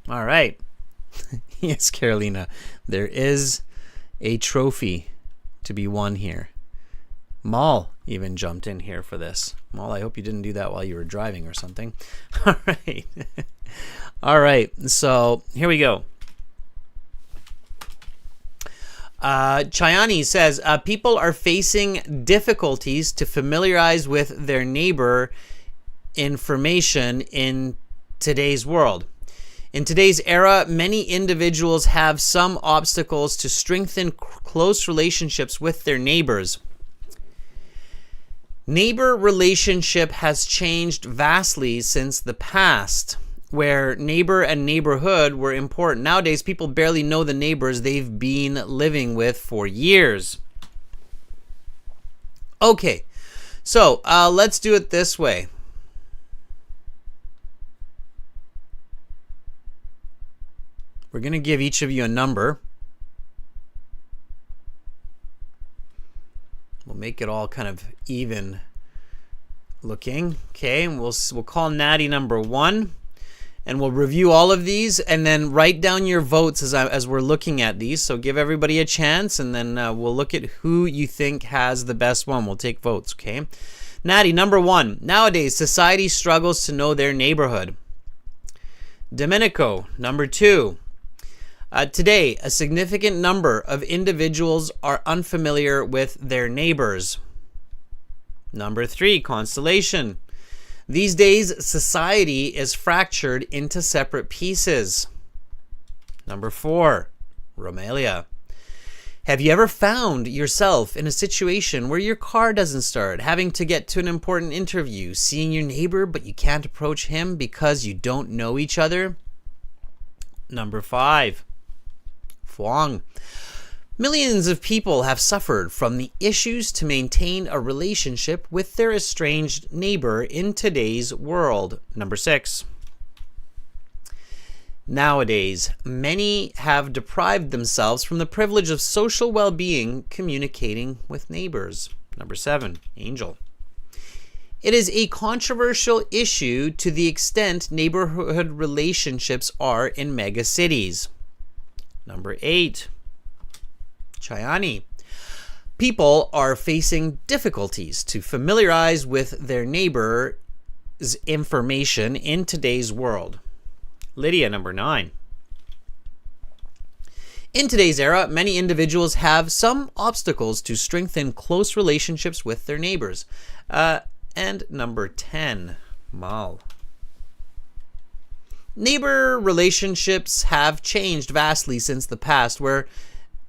All right. Yes, Carolina. There is a trophy to be won here. Mal even jumped in here for this. Mal, I hope you didn't do that while you were driving or something. All right. All right. So here we go. Chayani says, people are facing difficulties to familiarize with their neighbor information in today's world. In today's era, many individuals have some obstacles to strengthen close relationships with their neighbors. Neighbor relationship has changed vastly since the past, where neighbor and neighborhood were important. Nowadays, people barely know the neighbors they've been living with for years. Okay, so let's do it this way. we're going to give each of you a number. We'll make it all kind of even looking. Okay, and we'll call Natty number 1. And we'll review all of these and then write down your votes as we're looking at these. So give everybody a chance, and then we'll look at who you think has the best one. We'll take votes, okay? Natty, number 1. Nowadays, society struggles to know their neighborhood. Domenico, number 2. Today, a significant number of individuals are unfamiliar with their neighbors. Number 3, Constellation. These days, society is fractured into separate pieces. Number 4, Romelia. Have you ever found yourself in a situation where your car doesn't start, having to get to an important interview, seeing your neighbor but you can't approach him because you don't know each other? Number 5, Fuang. Millions of people have suffered from the issues to maintain a relationship with their estranged neighbor in today's world. Number 6. Nowadays, many have deprived themselves from the privilege of social well-being communicating with neighbors. Number 7. Angel. It is a controversial issue to the extent neighborhood relationships are in mega cities. Number 8. Chayani. People are facing difficulties to familiarize with their neighbor's information in today's world. Lydia, number 9. In today's era, many individuals have some obstacles to strengthen close relationships with their neighbors. And number 10, Mal. Neighbor relationships have changed vastly since the past, where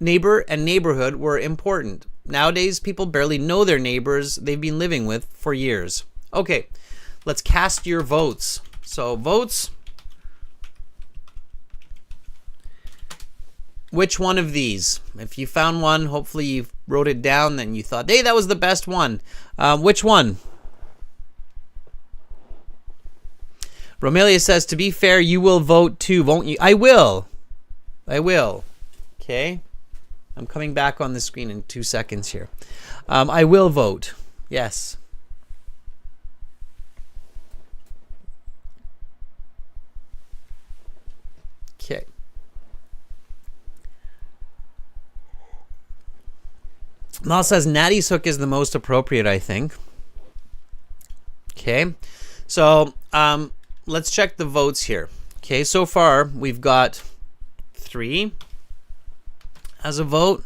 neighbor and neighborhood were important. Nowadays, people barely know their neighbors they've been living with for years. Okay, let's cast your votes. So votes. Which one of these? If you found one, hopefully you wrote it down, then you thought, hey, that was the best one. Which one? Romelia says, to be fair, you will vote too, won't you? I will. I will. Okay. I'm coming back on the screen in 2 seconds here. I will vote. Yes. Okay. Mal says Natty's hook is the most appropriate, I think. Okay. So let's check the votes here. Okay, so far we've got 3 as a vote.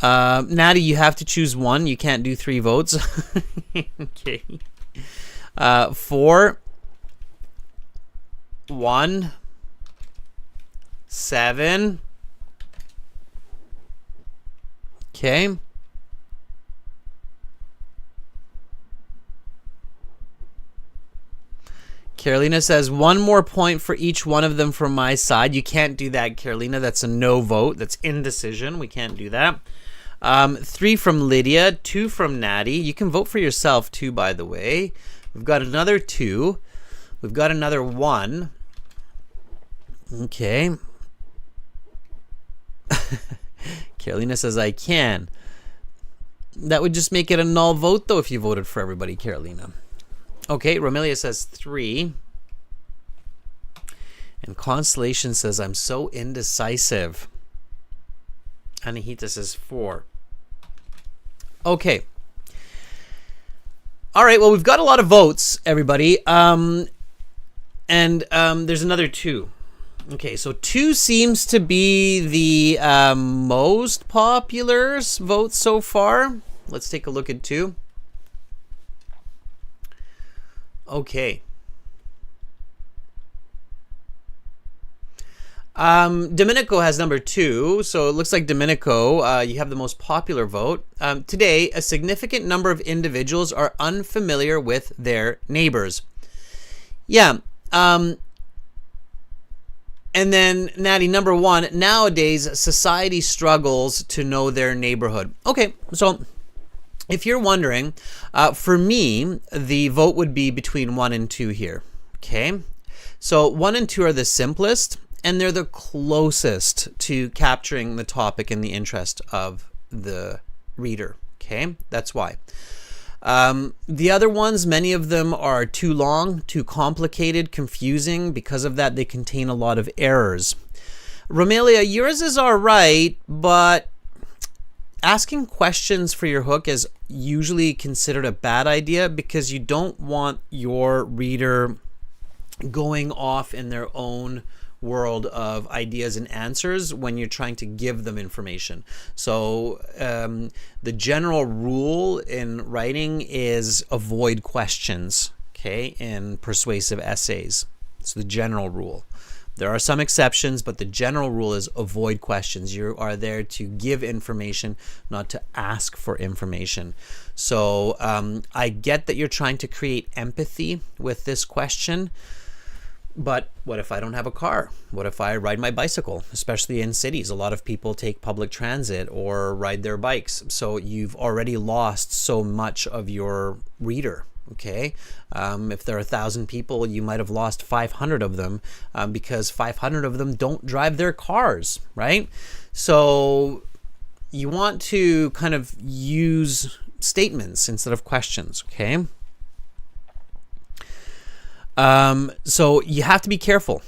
Natty, you have to choose one. You can't do 3 votes. Okay. 4, 1, 7. Okay. Carolina says 1 more point for each one of them from my side. You can't do that, Carolina. That's a no vote. That's indecision. We can't do that. 3 from Lydia, 2 from Natty. You can vote for yourself too, by the way. We've got another 2. We've got another 1. Okay. Carolina says I can. That would just make it a null vote, though, if you voted for everybody, Carolina. Okay, Romelia says 3. And Constellation says, I'm so indecisive. Anahita says 4. Okay. All right, well, we've got a lot of votes, everybody. And there's another 2. Okay, so 2 seems to be the most popular vote so far. Let's take a look at 2. Okay. Domenico has number 2, so it looks like Domenico, you have the most popular vote. Today, a significant number of individuals are unfamiliar with their neighbors. Yeah. And then, Natty, number 1, nowadays, society struggles to know their neighborhood. Okay, so if you're wondering, for me, the vote would be between 1 and 2 here. Okay, so 1 and 2 are the simplest, and they're the closest to capturing the topic and the interest of the reader. Okay, that's why. The other ones, many of them are too long, too complicated, confusing. Because of that, they contain a lot of errors. Romelia, yours is all right, but asking questions for your hook is usually considered a bad idea because you don't want your reader going off in their own world of ideas and answers when you're trying to give them information. So the general rule in writing is avoid questions, okay, in persuasive essays. It's the general rule. There are some exceptions, but the general rule is avoid questions. You are there to give information, not to ask for information. So I get that you're trying to create empathy with this question, but what if I don't have a car? What if I ride my bicycle? Especially in cities, a lot of people take public transit or ride their bikes. So you've already lost so much of your reader. Okay, if there are 1,000 people, you might have lost 500 of them because 500 of them don't drive their cars, right? So you want to kind of use statements instead of questions, okay? So you have to be careful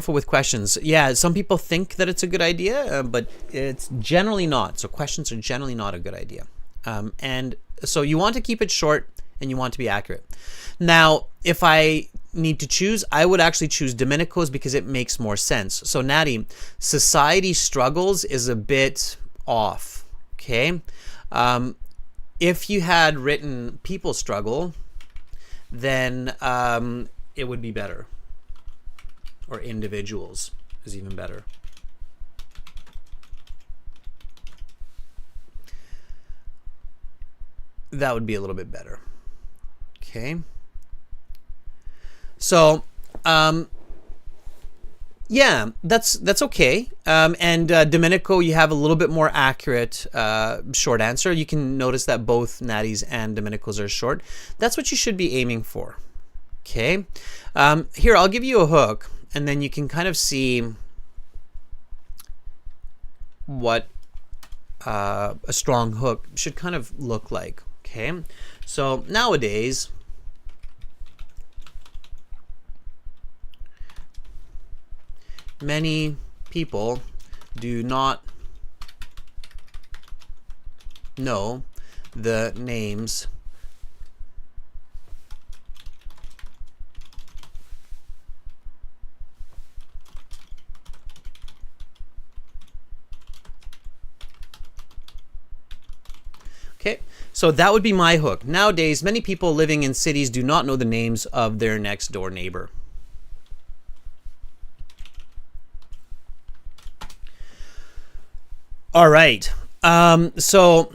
with questions. Yeah, some people think that it's a good idea, but it's generally not. So questions are generally not a good idea. And so you want to keep it short and you want to be accurate. Now, if I need to choose, I would actually choose Domenico's because it makes more sense. So Natty, society struggles is a bit off, okay? If you had written people struggle, then it would be better. Or individuals is even better. That would be a little bit better. Okay. So, yeah, that's okay. And Domenico, you have a little bit more accurate short answer. You can notice that both Natty's and Domenico's are short. That's what you should be aiming for. Okay. Here, I'll give you a hook, and then you can kind of see what a strong hook should kind of look like. Okay. So nowadays, many people do not know the names Okay, so that would be my hook. Nowadays, many people living in cities do not know the names of their next door neighbor. All right, so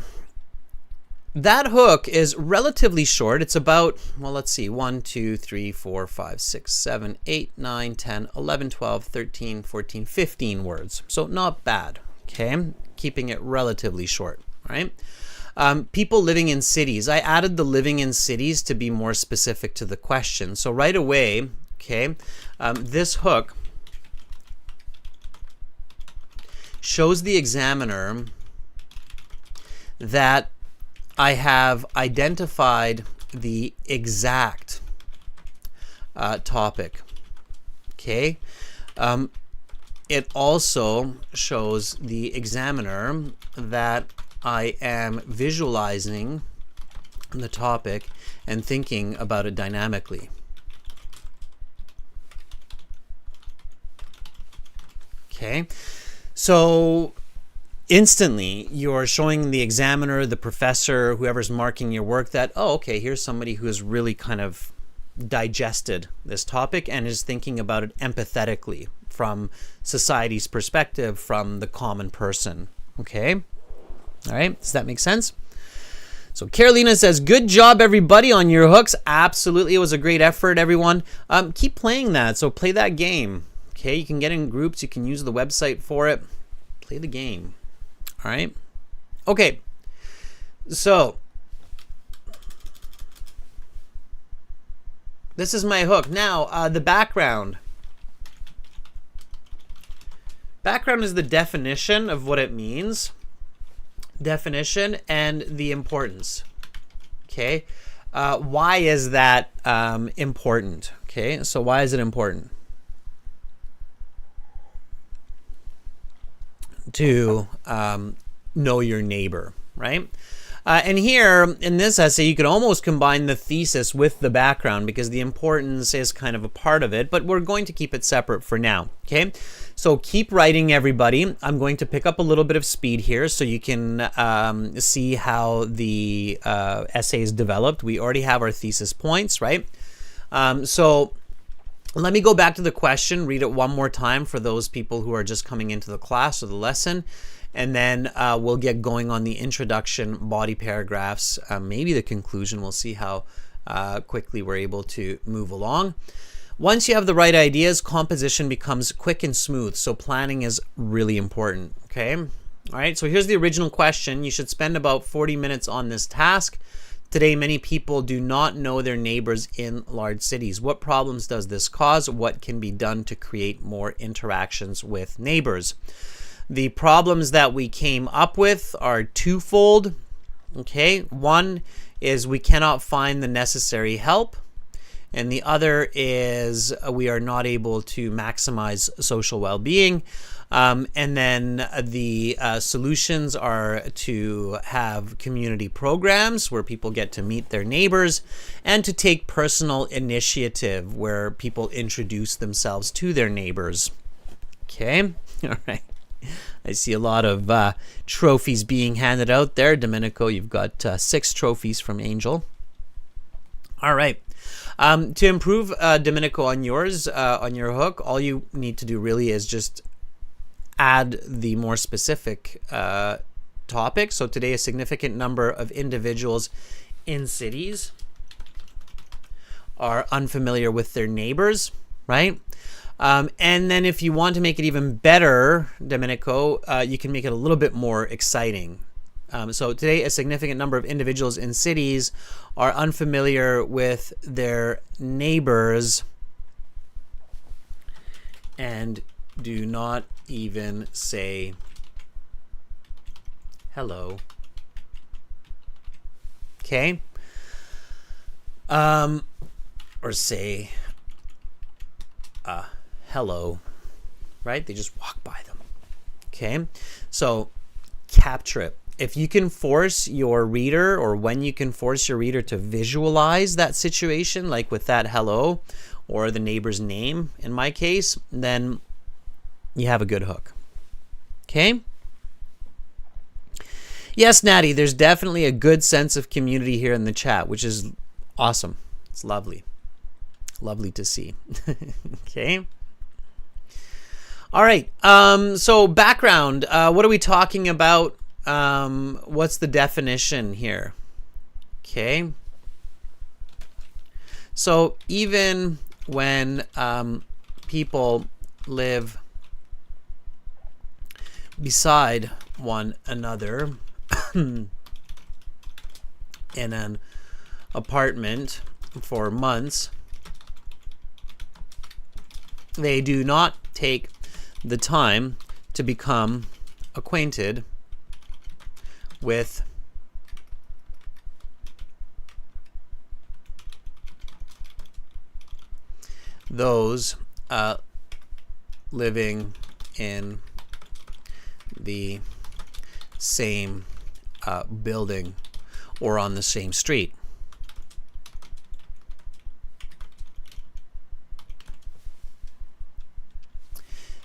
that hook is relatively short. It's about, well, let's see, 1, 2, 3, 4, 5, 6, 7, 8, 9, 10, 11, 12, 13, 14, 15 words. So not bad, okay? Keeping it relatively short, right? People living in cities. I added the living in cities to be more specific to the question. So right away, okay, this hook shows the examiner that I have identified the exact topic. Okay. It also shows the examiner that I am visualizing the topic and thinking about it dynamically. Okay. So instantly you're showing the examiner, the professor, whoever's marking your work that, oh, okay, here's somebody who has really kind of digested this topic and is thinking about it empathetically from society's perspective, from the common person. Okay. All right. Does that make sense? So Carolina says, good job, everybody, on your hooks. Absolutely. It was a great effort, everyone. Keep playing that. So play that game. Okay. You can get in groups. You can use the website for it. Play the game. All right. Okay. So this is my hook. Now, the background. Background is the definition of what it means, definition, and the importance. Okay, why is that important? Okay, so why is it important to know your neighbor, right? And here in this essay, you could almost combine the thesis with the background because the importance is kind of a part of it, but we're going to keep it separate for now, okay? So keep writing, everybody. I'm going to pick up a little bit of speed here so you can see how the essay is developed. We already have our thesis points, right? So let me go back to the question, read it one more time for those people who are just coming into the class or the lesson. And then we'll get going on the introduction, body paragraphs, maybe the conclusion. We'll see how quickly we're able to move along. Once you have the right ideas, composition becomes quick and smooth. So planning is really important, okay? All right, so here's the original question. You should spend about 40 minutes on this task. Today, many people do not know their neighbors in large cities. What problems does this cause? What can be done to create more interactions with neighbors? The problems that we came up with are twofold, okay? One is we cannot find the necessary help, and the other is we are not able to maximize social well-being. And then the solutions are to have community programs where people get to meet their neighbors and to take personal initiative where people introduce themselves to their neighbors. Okay, all right. I see a lot of trophies being handed out there. Domenico, you've got 6 trophies from Angel. All right. To improve, Domenico, on yours, on your hook, all you need to do really is just add the more specific topic. So today, a significant number of individuals in cities are unfamiliar with their neighbors, right? And then if you want to make it even better, Domenico, you can make it a little bit more exciting. So today, a significant number of individuals in cities are unfamiliar with their neighbors and do not even say hello. Okay? Or say hello, right? They just walk by them. Okay? So capture it. If you can force your reader, or when you can force your reader to visualize that situation, like with that hello or the neighbor's name in my case, then you have a good hook. Okay? Yes, Natty, there's definitely a good sense of community here in the chat, which is awesome. It's lovely. Lovely to see. Okay? All right. So background, what are we talking about? What's the definition here? Okay. So even when people live beside one another in an apartment for months, they do not take the time to become acquainted with those living in the same building or on the same street.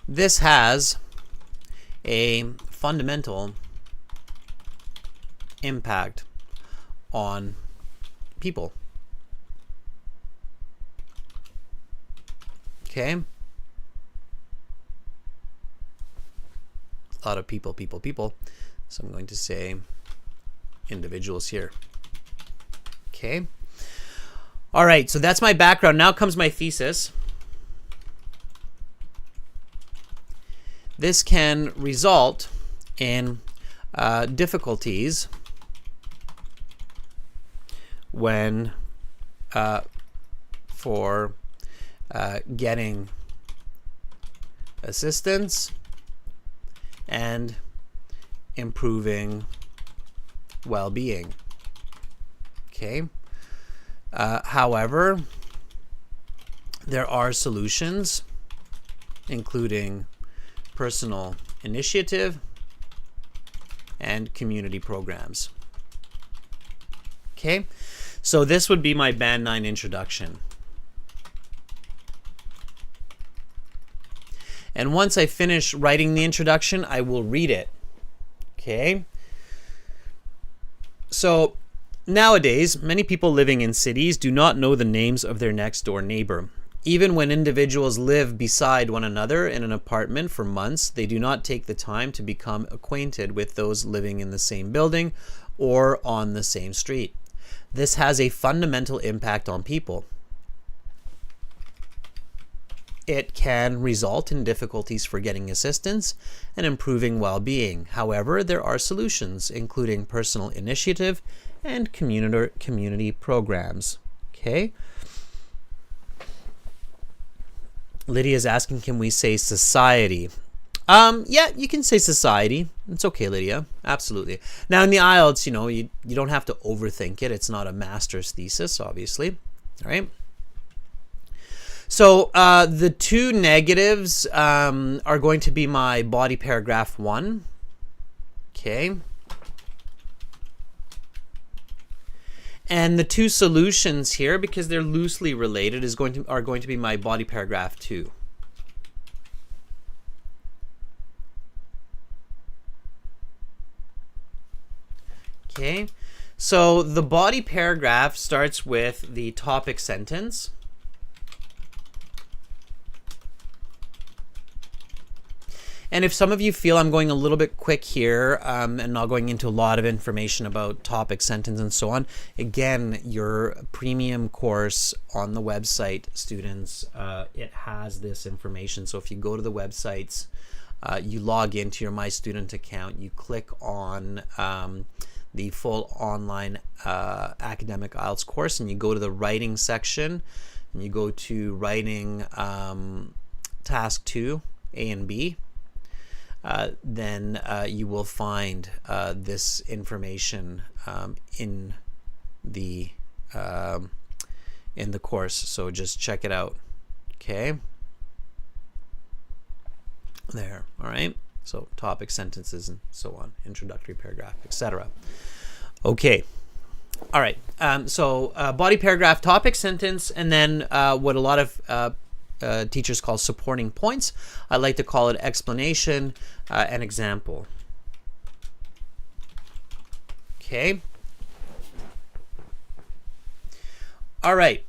This has a fundamental impact on people. Okay? A lot of people. So I'm going to say individuals here. Okay? All right, so that's my background. Now comes my thesis. This can result in difficulties when for getting assistance and improving well-being. Okay. However, there are solutions, including personal initiative and community programs. Okay, so this would be my Band 9 introduction. And once I finish writing the introduction, I will read it. Okay. So nowadays, many people living in cities do not know the names of their next door neighbor. Even when individuals live beside one another in an apartment for months, they do not take the time to become acquainted with those living in the same building or on the same street. This has a fundamental impact on people. It can result in difficulties for getting assistance and improving well-being. However, there are solutions, including personal initiative and community programs. Okay. Lydia is asking, can we say society? Yeah, you can say society. It's okay, Lydia. Absolutely. Now in the IELTS, you don't have to overthink it. It's not a master's thesis, obviously. All right. So the two negatives are going to be my body paragraph 1. Okay. And the two solutions here, because they're loosely related, are going to be my body paragraph 2. Okay, so the body paragraph starts with the topic sentence. And if some of you feel I'm going a little bit quick here and not going into a lot of information about topic, sentence, and so on, again, your premium course on the website, students, it has this information. So if you go to the websites, you log into your My Student account, you click on the full online academic IELTS course, and you go to the writing section, and you go to writing task 2, A and B. Then you will find this information in the course. So just check it out. Okay. There. All right. So topic, sentences, and so on. Introductory paragraph, etc. Okay. All right. So body paragraph, topic, sentence, and then what a lot of teachers call supporting points. I like to call it explanation and example. Okay. All right.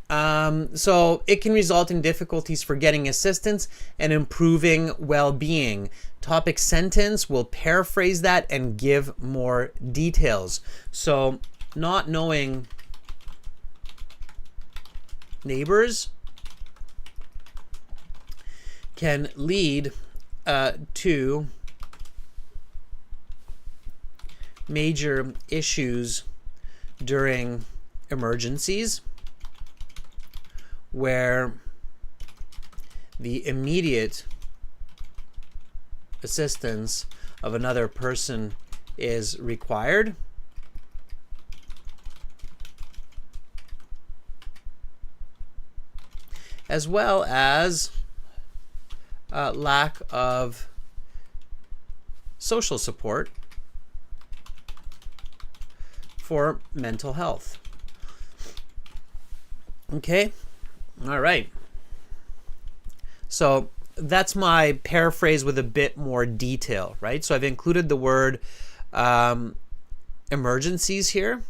So it can result in difficulties for getting assistance and improving well-being. Topic sentence will paraphrase that and give more details. So not knowing neighbors can lead to major issues during emergencies, where the immediate assistance of another person is required. As well as lack of social support for mental health. Okay, all right. So that's my paraphrase with a bit more detail, right? So I've included the word emergencies here,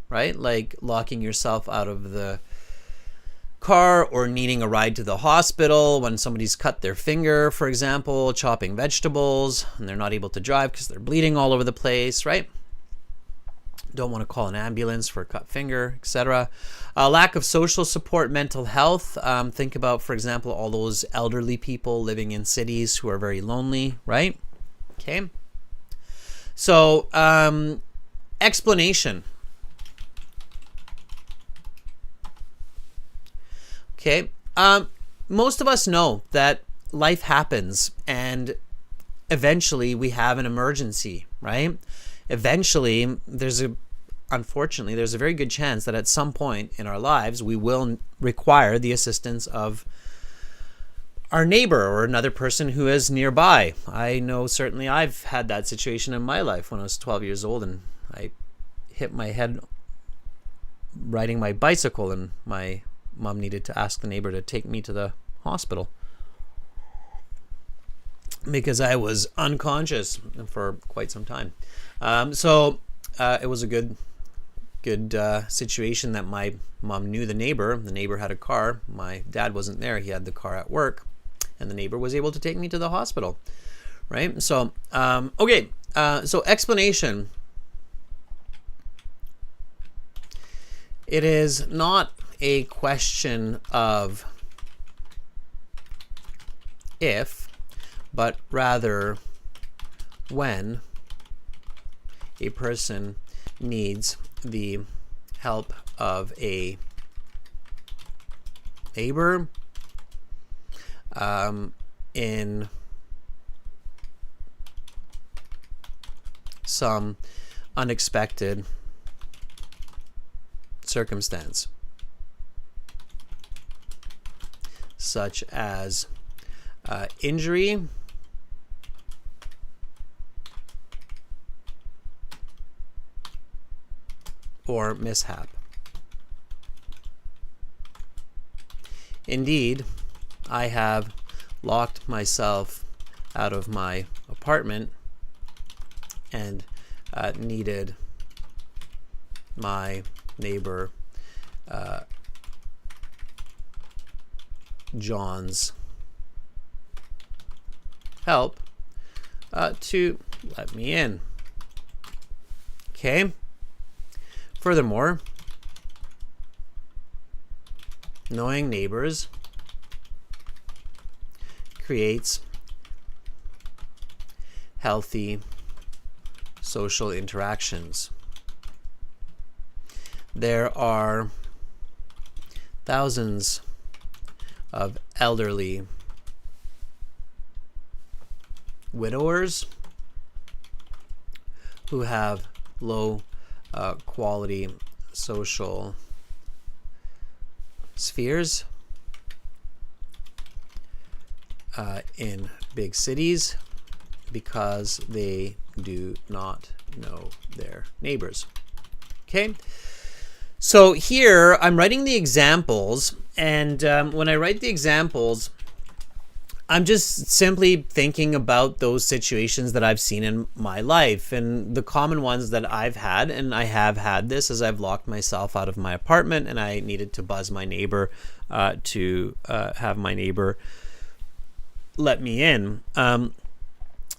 right? Like locking yourself out of the car or needing a ride to the hospital when somebody's cut their finger, for example, chopping vegetables and they're not able to drive because they're bleeding all over the place, right? Don't want to call an ambulance for a cut finger, etc. Lack of social support, mental health. Think about, for example, all those elderly people living in cities who are very lonely, right? Okay. So, explanation. Okay. Most of us know that life happens, and eventually we have an emergency, right? Eventually, unfortunately, there's a very good chance that at some point in our lives, we will require the assistance of our neighbor or another person who is nearby. I know certainly I've had that situation in my life when I was 12 years old and I hit my head riding my bicycle, and my mom needed to ask the neighbor to take me to the hospital because I was unconscious for quite some time. So it was a good situation that my mom knew the neighbor. The neighbor had a car. My dad wasn't there. He had the car at work, and the neighbor was able to take me to the hospital, right? So, okay. So explanation. It is not a question of if, but rather when a person needs the help of a neighbor in some unexpected circumstance, such as injury, or mishap. Indeed, I have locked myself out of my apartment and needed my neighbor John's help to let me in. Okay. Furthermore, knowing neighbors creates healthy social interactions. There are thousands of elderly widowers who have low quality social spheres in big cities because they do not know their neighbors. Okay, so here I'm writing the examples, and when I write the examples, I'm just simply thinking about those situations that I've seen in my life, and the common ones that I've had, and I have had this, as I've locked myself out of my apartment and I needed to buzz my neighbor to have my neighbor let me in. And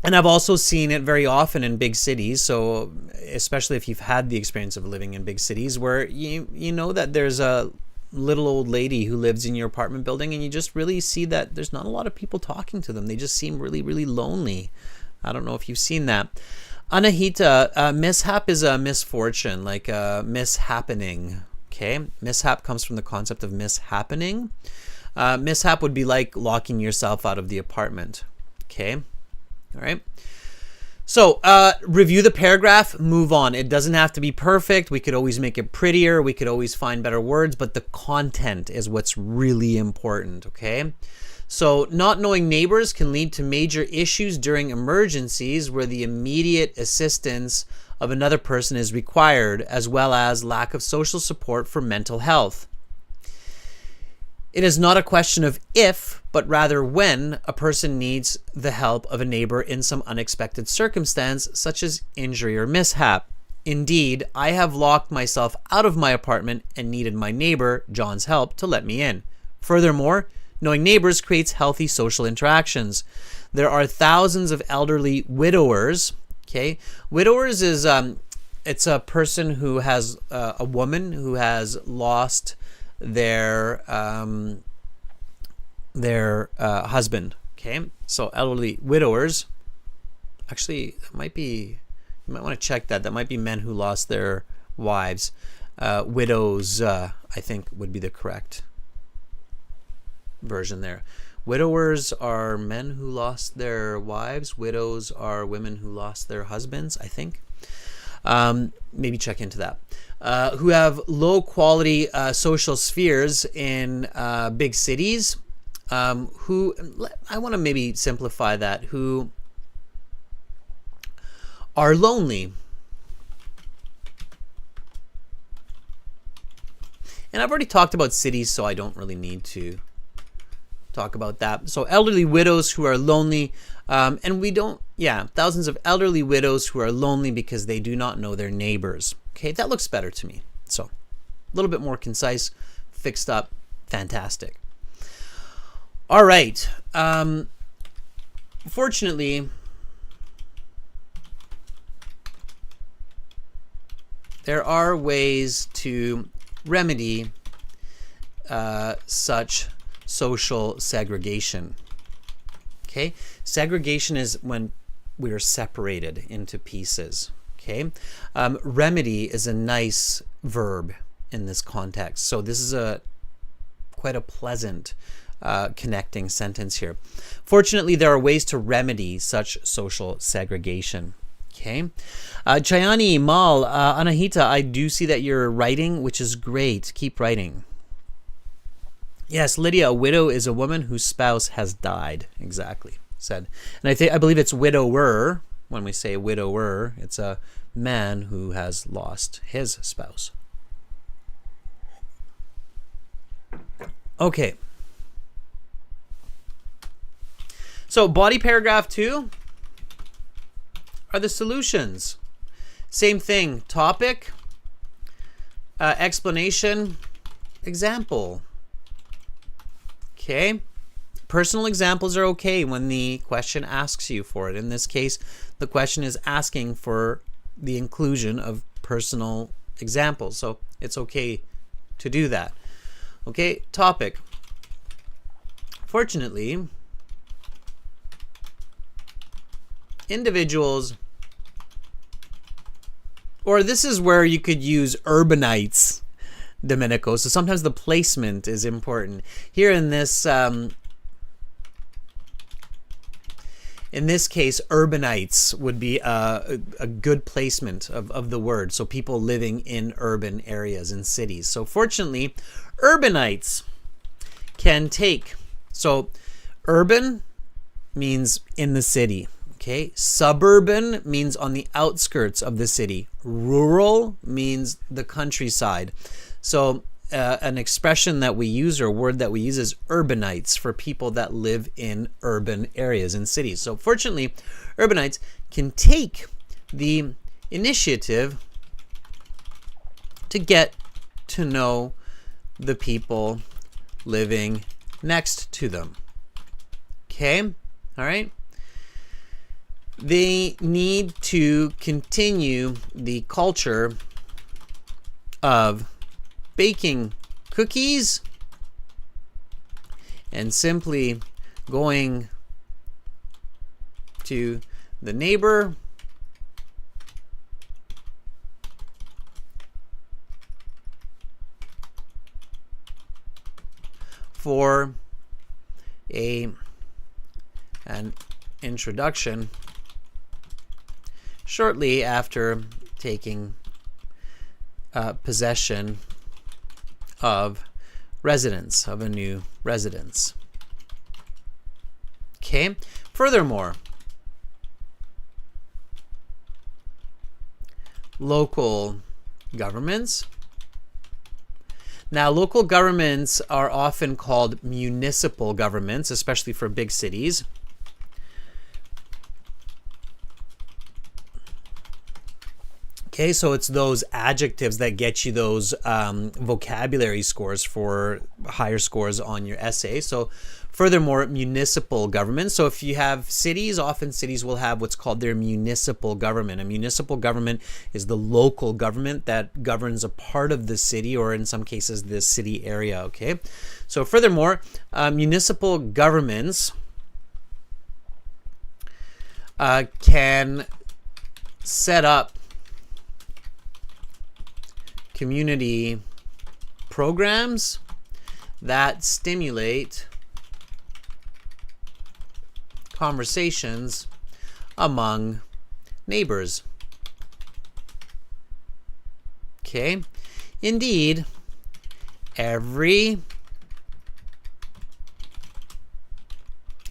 I've also seen it very often in big cities, so especially if you've had the experience of living in big cities, where you know that there's a little old lady who lives in your apartment building, and you just really see that there's not a lot of people talking to them. They just seem really, really lonely. I don't know if you've seen that. Anahita, mishap is a misfortune, like a mishappening. Okay, mishap comes from the concept of mishappening. Mishap would be like locking yourself out of the apartment. Okay, all right. So review the paragraph, move on. It doesn't have to be perfect. We could always make it prettier. We could always find better words, but the content is what's really important, okay? So not knowing neighbors can lead to major issues during emergencies where the immediate assistance of another person is required, as well as lack of social support for mental health. It is not a question of if, but rather when a person needs the help of a neighbor in some unexpected circumstance, such as injury or mishap. Indeed, I have locked myself out of my apartment and needed my neighbor, John's help, to let me in. Furthermore, knowing neighbors creates healthy social interactions. There are thousands of elderly widowers. Okay, widowers is it's a person who has a woman who has lost their husband. Okay, so elderly widowers, actually that might be, you might want to check that might be men who lost their wives. Widows I think would be the correct version there. Widowers are men who lost their wives. Widows are women who lost their husbands, I think. Maybe check into that. Who have low quality social spheres in big cities. Who, I want to maybe simplify that, who are lonely. And I've already talked about cities, so I don't really need to talk about that. So elderly widows who are lonely, and we don't, thousands of elderly widows who are lonely because they do not know their neighbors. Okay, that looks better to me. So a little bit more concise, fixed up, fantastic. All right. Fortunately, there are ways to remedy such social segregation. Okay, segregation is when we are separated into pieces. Okay, remedy is a nice verb in this context. So this is quite a pleasant connecting sentence here. Fortunately, there are ways to remedy such social segregation. Okay, Chayani, Mal, Anahita, I do see that you're writing, which is great. Keep writing. Yes, Lydia, a widow is a woman whose spouse has died. Exactly, said. And I believe it's widower. When we say widower, it's a man who has lost his spouse. Okay. So body paragraph 2 are the solutions. Same thing, topic, explanation, example. Okay, personal examples are okay when the question asks you for it. In this case, the question is asking for the inclusion of personal examples, so it's okay to do that. Okay, topic. Fortunately, individuals, or this is where you could use urbanites, Domenico. So sometimes the placement is important. Here in this case, urbanites would be a good placement of the word. So people living in urban areas, in cities. So fortunately, urbanites can take, so urban means in the city. Okay, suburban means on the outskirts of the city. Rural means the countryside. So an expression that we use, or a word that we use, is urbanites for people that live in urban areas, in cities. So fortunately, urbanites can take the initiative to get to know the people living next to them. Okay, all right. They need to continue the culture of baking cookies and simply going to the neighbor for an introduction shortly after taking possession of residence, of a new residence. Okay. Furthermore, local governments. Now, local governments are often called municipal governments, especially for big cities. Okay, so it's those adjectives that get you those vocabulary scores for higher scores on your essay. So furthermore, municipal government. So if you have cities, often cities will have what's called their municipal government. A municipal government is the local government that governs a part of the city, or in some cases, the city area. Okay, so furthermore, municipal governments can set up community programs that stimulate conversations among neighbors. Okay, indeed, every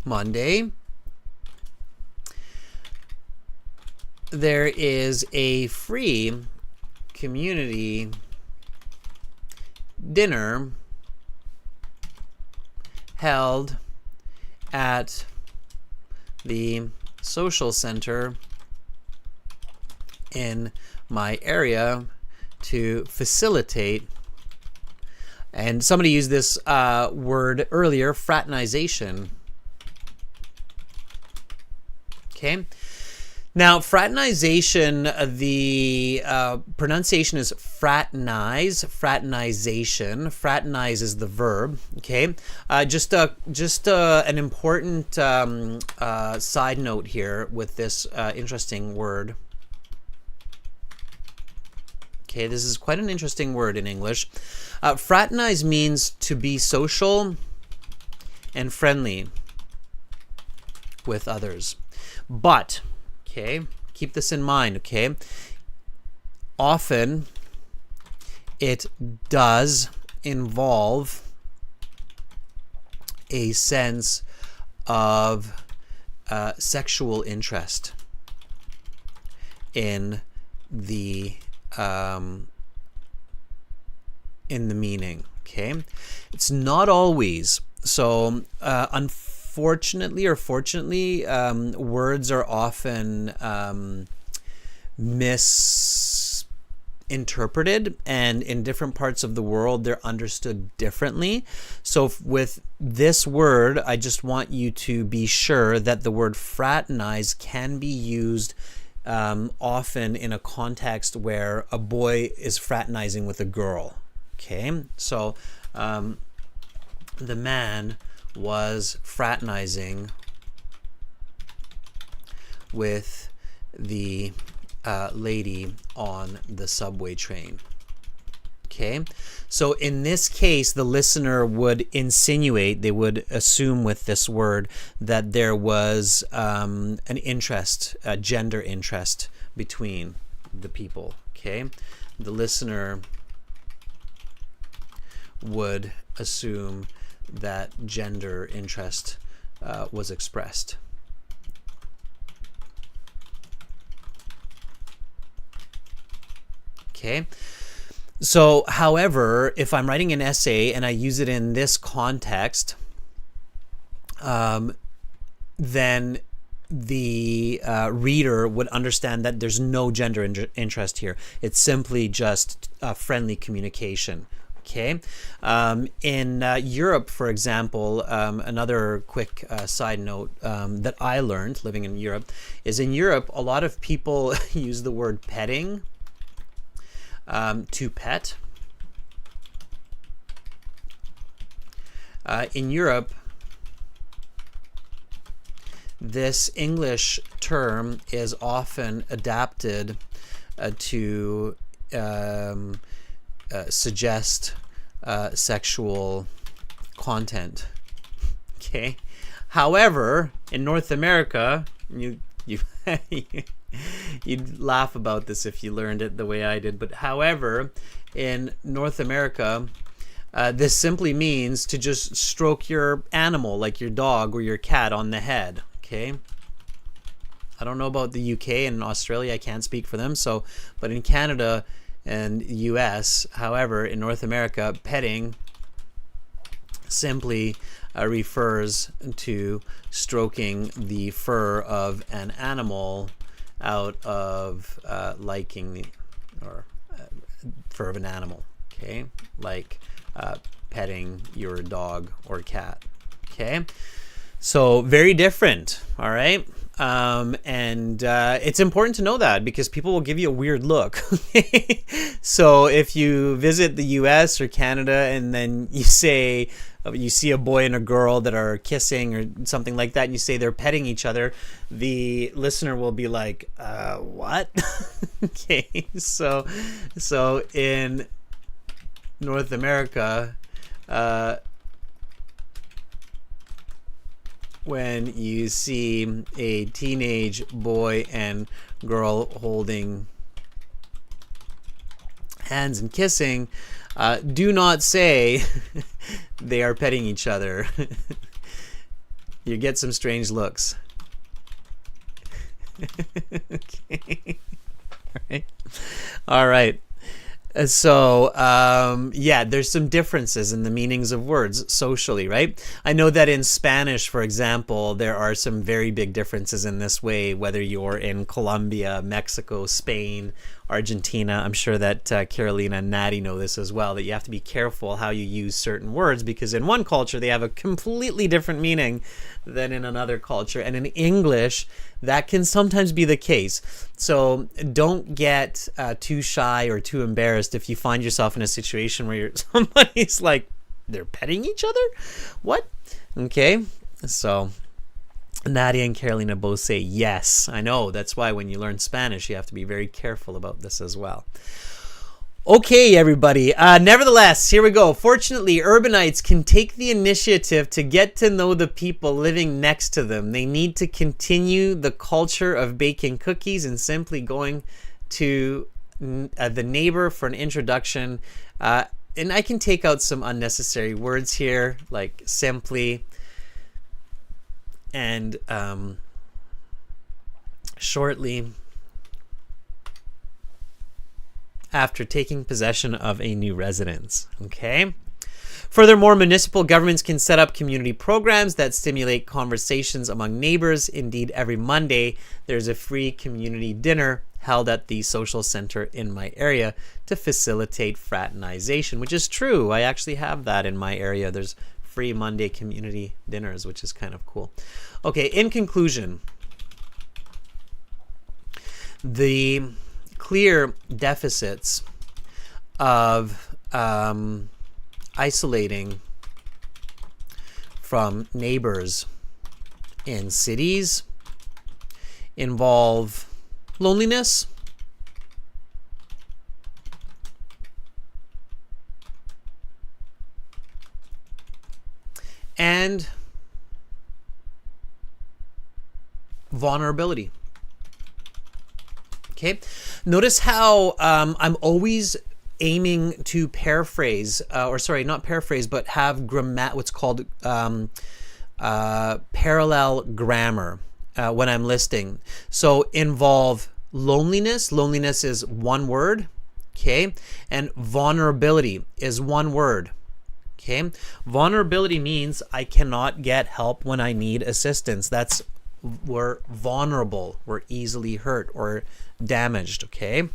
Monday there is a free community dinner held at the social center in my area to facilitate, and somebody used this word earlier, fraternization. Okay. Now, fraternization, the pronunciation is fraternize, fraternization. Fraternize is the verb. Okay, just an important side note here with this interesting word. Okay, this is quite an interesting word in English. Fraternize means to be social and friendly with others, but okay, keep this in mind, okay? Often it does involve a sense of sexual interest in the meaning, okay? It's not always. So unfortunately or fortunately, words are often misinterpreted, and in different parts of the world they're understood differently. So with this word, I just want you to be sure that the word fraternize can be used often in a context where a boy is fraternizing with a girl. Okay, so the man was fraternizing with the lady on the subway train. Okay, so in this case, the listener would insinuate, they would assume with this word that there was an interest, a gender interest between the people. Okay, the listener would assume that gender interest was expressed. Okay. So, however, if I'm writing an essay and I use it in this context, then the reader would understand that there's no gender interest here. It's simply just friendly communication. Okay. In Europe, for example, another quick side note that I learned living in Europe is in Europe, a lot of people use the word petting. To pet. In Europe, this English term is often adapted to suggest sexual content. Okay. However, in North America, you'd laugh about this if you learned it the way I did. But however, in North America, this simply means to just stroke your animal, like your dog or your cat, on the head. Okay. I don't know about the UK and Australia. I can't speak for them. So, but in Canada and US, however, in North America, petting simply refers to stroking the fur of an animal out of liking or fur of an animal. Okay, like petting your dog or cat. Okay, so very different. All right. And it's important to know that because people will give you a weird look. So if you visit the US or Canada and then you say you see a boy and a girl that are kissing or something like that and you say they're petting each other, the listener will be like, what? Okay, so in North America, when you see a teenage boy and girl holding hands and kissing, do not say they are petting each other. You get some strange looks. Okay. All right. So, yeah, there's some differences in the meanings of words socially, right? I know that in Spanish, for example, there are some very big differences in this way, whether you're in Colombia, Mexico, Spain, Argentina. I'm sure that Carolina and Natty know this as well, that you have to be careful how you use certain words, because in one culture they have a completely different meaning than in another culture. And in English, that can sometimes be the case. So don't get too shy or too embarrassed if you find yourself in a situation where somebody's like, they're petting each other? What? Okay, so Nadia and Carolina both say yes. I know, that's why when you learn Spanish, you have to be very careful about this as well. Okay, everybody. Nevertheless, here we go. Fortunately, urbanites can take the initiative to get to know the people living next to them. They need to continue the culture of baking cookies and simply going to the neighbor for an introduction. And I can take out some unnecessary words here, like simply and shortly after taking possession of a new residence. Okay. Furthermore, municipal governments can set up community programs that stimulate conversations among neighbors. Indeed, every Monday, there's a free community dinner held at the social center in my area to facilitate fraternization, which is true. I actually have that in my area. There's free Monday community dinners, which is kind of cool. Okay, in conclusion, the clear deficits of isolating from neighbors in cities involve loneliness, and vulnerability. Okay, notice how I'm always aiming to paraphrase, or sorry, not paraphrase, but have what's called parallel grammar when I'm listing. So involve loneliness. Loneliness is one word, okay, and vulnerability is one word. Okay, vulnerability means I cannot get help when I need assistance. That's, we're vulnerable, we're easily hurt or damaged. Okay,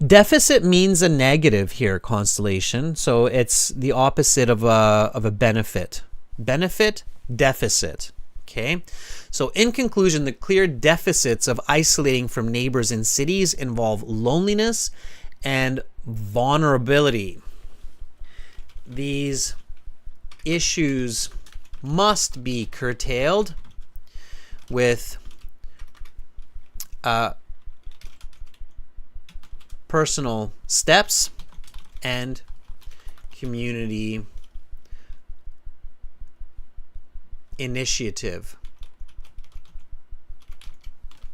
deficit means a negative here, Constellation, so it's the opposite of a benefit. Benefit, deficit. Okay, so in conclusion, the clear deficits of isolating from neighbors in cities involve loneliness and vulnerability. These issues must be curtailed with personal steps and community initiative.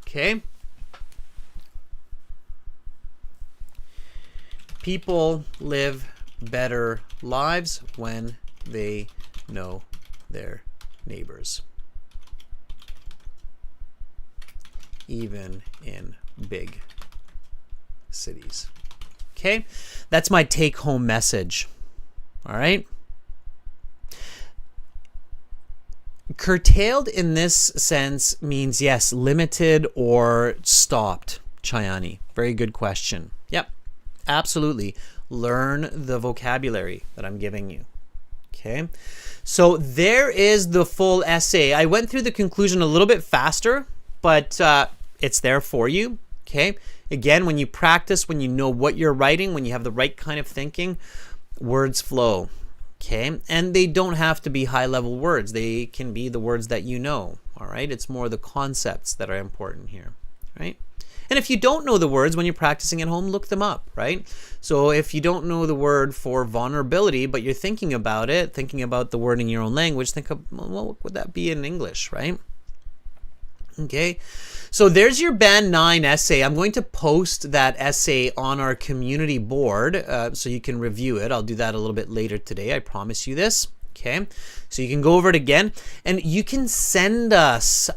Okay? People live better lives when they know their neighbors, even in big cities. Okay, that's my take-home message. All right. Curtailed in this sense means, yes, limited or stopped. Chayani, very good question. Yep, absolutely. Learn the vocabulary that I'm giving you. Okay, so there is the full essay. I went through the conclusion a little bit faster, but it's there for you. Okay, again, when you practice, when you know what you're writing, when you have the right kind of thinking, words flow. Okay, and they don't have to be high-level words. They can be the words that you know. All right, it's more the concepts that are important here. right? And if you don't know the words when you're practicing at home, look them up, right? So if you don't know the word for vulnerability, but you're thinking about it, thinking about the word in your own language, think of, well, what would that be in English, right? Okay, so there's your Band 9 essay. I'm going to post that essay on our community board so you can review it. I'll do that a little bit later today. I promise you this. Okay, so you can go over it again, and you can send us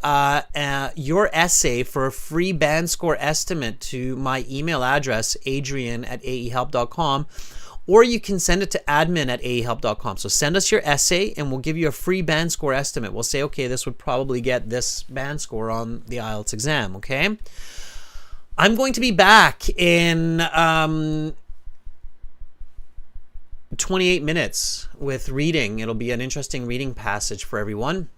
your essay for a free band score estimate to my email address, adrian@aehelp.com, or you can send it to admin@aehelp.com. So send us your essay, and we'll give you a free band score estimate. We'll say, okay, this would probably get this band score on the IELTS exam, okay? I'm going to be back in 28 minutes with reading. It'll be an interesting reading passage for everyone.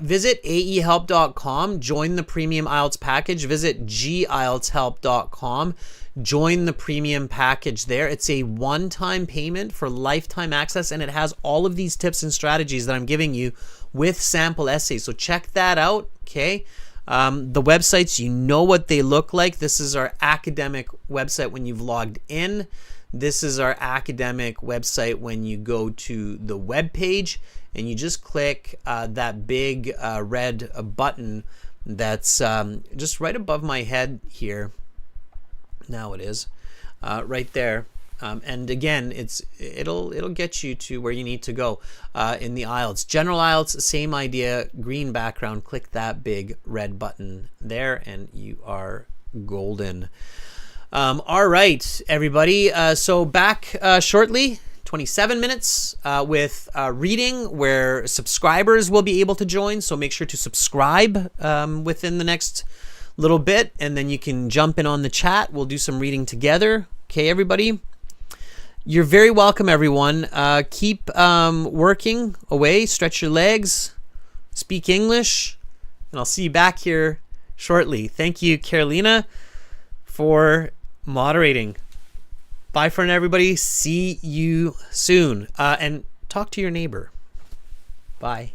Visit aehelp.com, join the premium IELTS package. Visit gieltshelp.com, join the premium package there. It's a one-time payment for lifetime access, and it has all of these tips and strategies that I'm giving you with sample essays. So check that out, okay? The websites, you know what they look like. This is our academic website when you've logged in. This is our academic website when you go to the web page and you just click that big red button that's just right above my head here. Now it is right there. And again, it'll get you to where you need to go in the IELTS. General IELTS, same idea, green background. Click that big red button there and you are golden. All right, everybody. So back shortly, 27 minutes with reading where subscribers will be able to join. So make sure to subscribe within the next little bit, and then you can jump in on the chat. We'll do some reading together. Okay, everybody. You're very welcome, everyone. Keep working away. Stretch your legs. Speak English. And I'll see you back here shortly. Thank you, Carolina, for moderating. Bye for now, everybody. See you soon. And talk to your neighbor. Bye.